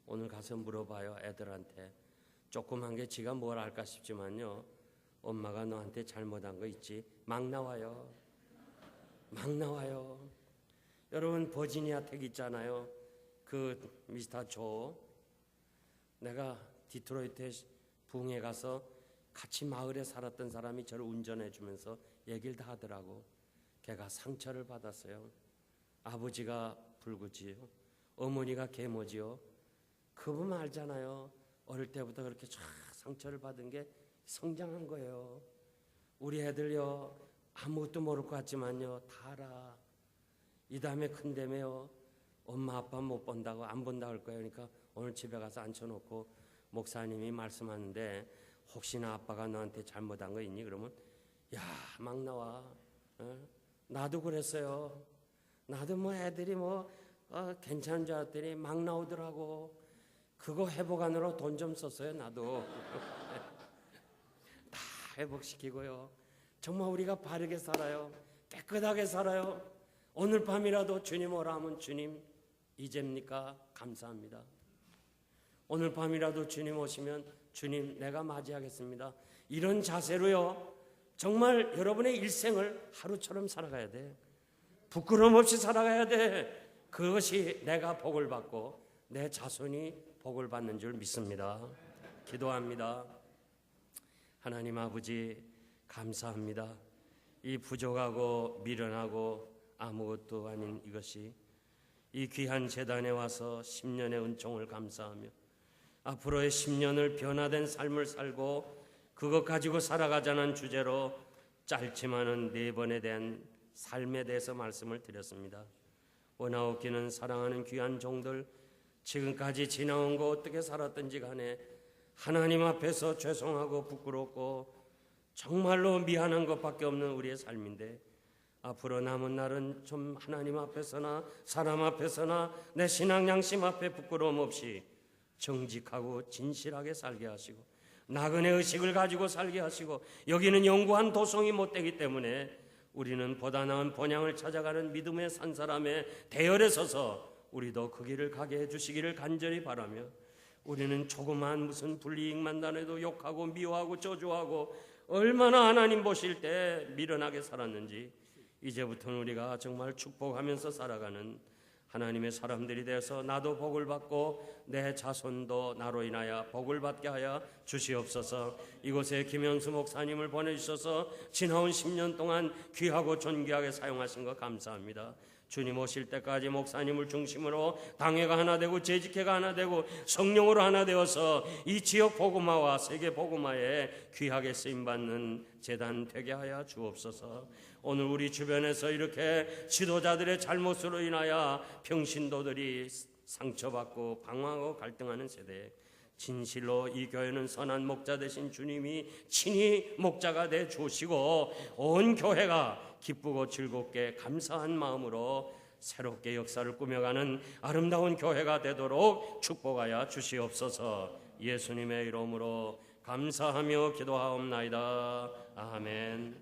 오늘 가서 물어봐요. 애들한테. 조그만 게 지가 뭘 알까 싶지만요, 엄마가 너한테 잘못한 거 있지? 막 나와요. 막 나와요. 여러분 버지니아 텍 있잖아요. 그 미스터 조. 내가 디트로이트에 부흥회 가서 같이 마을에 살았던 사람이 저를 운전해 주면서 얘기를 다 하더라고. 걔가 상처를 받았어요. 아버지가 불구지요, 어머니가 계모지요. 그분 알잖아요. 어릴 때부터 그렇게 쫙 상처를 받은 게 성장한 거예요. 우리 애들요, 아무것도 모를 것 같지만요, 다 알아. 이 다음에 큰 데면요, 엄마 아빠 못 본다고 안 본다 할 거예요. 그러니까 오늘 집에 가서 앉혀놓고 목사님이 말씀하는데 혹시나 아빠가 너한테 잘못한 거 있니? 그러면 야, 막 나와. 나도 그랬어요. 나도 뭐 애들이 괜찮은 줄 알았더니 막 나오더라고. 그거 회복하느라 돈 좀 썼어요. 나도. 다 회복시키고요. 정말 우리가 바르게 살아요. 깨끗하게 살아요. 오늘 밤이라도 주님 오라 하면 주님 이제입니까? 감사합니다. 오늘 밤이라도 주님 오시면 주님 내가 맞이하겠습니다. 이런 자세로요. 정말 여러분의 일생을 하루처럼 살아가야 돼. 부끄러움 없이 살아가야 돼. 그것이 내가 복을 받고 내 자손이 복을 받는 줄 믿습니다. 기도합니다. 하나님 아버지 감사합니다. 이 부족하고 미련하고 아무것도 아닌 이것이 이 귀한 제단에 와서 10년의 은총을 감사하며 앞으로의 10년을 변화된 삶을 살고 그것 가지고 살아가자는 주제로 짧지만은 4번에 대한 삶에 대해서 말씀을 드렸습니다. 원하옵기는 사랑하는 귀한 종들 지금까지 지나온 거 어떻게 살았든지 간에 하나님 앞에서 죄송하고 부끄럽고 정말로 미안한 것밖에 없는 우리의 삶인데 앞으로 남은 날은 좀 하나님 앞에서나 사람 앞에서나 내 신앙 양심 앞에 부끄러움 없이 정직하고 진실하게 살게 하시고 나그네 의식을 가지고 살게 하시고 여기는 영구한 도성이 못 되기 때문에 우리는 보다 나은 본향을 찾아가는 믿음의 산 사람의 대열에 서서 우리도 그 길을 가게 해주시기를 간절히 바라며 우리는 조그만 무슨 불이익만 당해도 욕하고 미워하고 저주하고 얼마나 하나님 보실 때 미련하게 살았는지 이제부터는 우리가 정말 축복하면서 살아가는 하나님의 사람들이 되어서 나도 복을 받고 내 자손도 나로 인하여 복을 받게 하여 주시옵소서. 이곳에 김영수 목사님을 보내주셔서 지나온 10년 동안 귀하고 존귀하게 사용하신 것 감사합니다. 주님 오실 때까지 목사님을 중심으로 당회가 하나 되고 재직회가 하나 되고 성령으로 하나 되어서 이 지역 복음화와 세계 복음화에 귀하게 쓰임받는 재단 되게 하여 주옵소서. 오늘 우리 주변에서 이렇게 지도자들의 잘못으로 인하여 평신도들이 상처받고 방황하고 갈등하는 세대에 진실로 이 교회는 선한 목자 되신 주님이 친히 목자가 돼 주시고 온 교회가 기쁘고 즐겁게 감사한 마음으로 새롭게 역사를 꾸며가는 아름다운 교회가 되도록 축복하여 주시옵소서. 예수님의 이름으로 감사하며 기도하옵나이다. 아멘.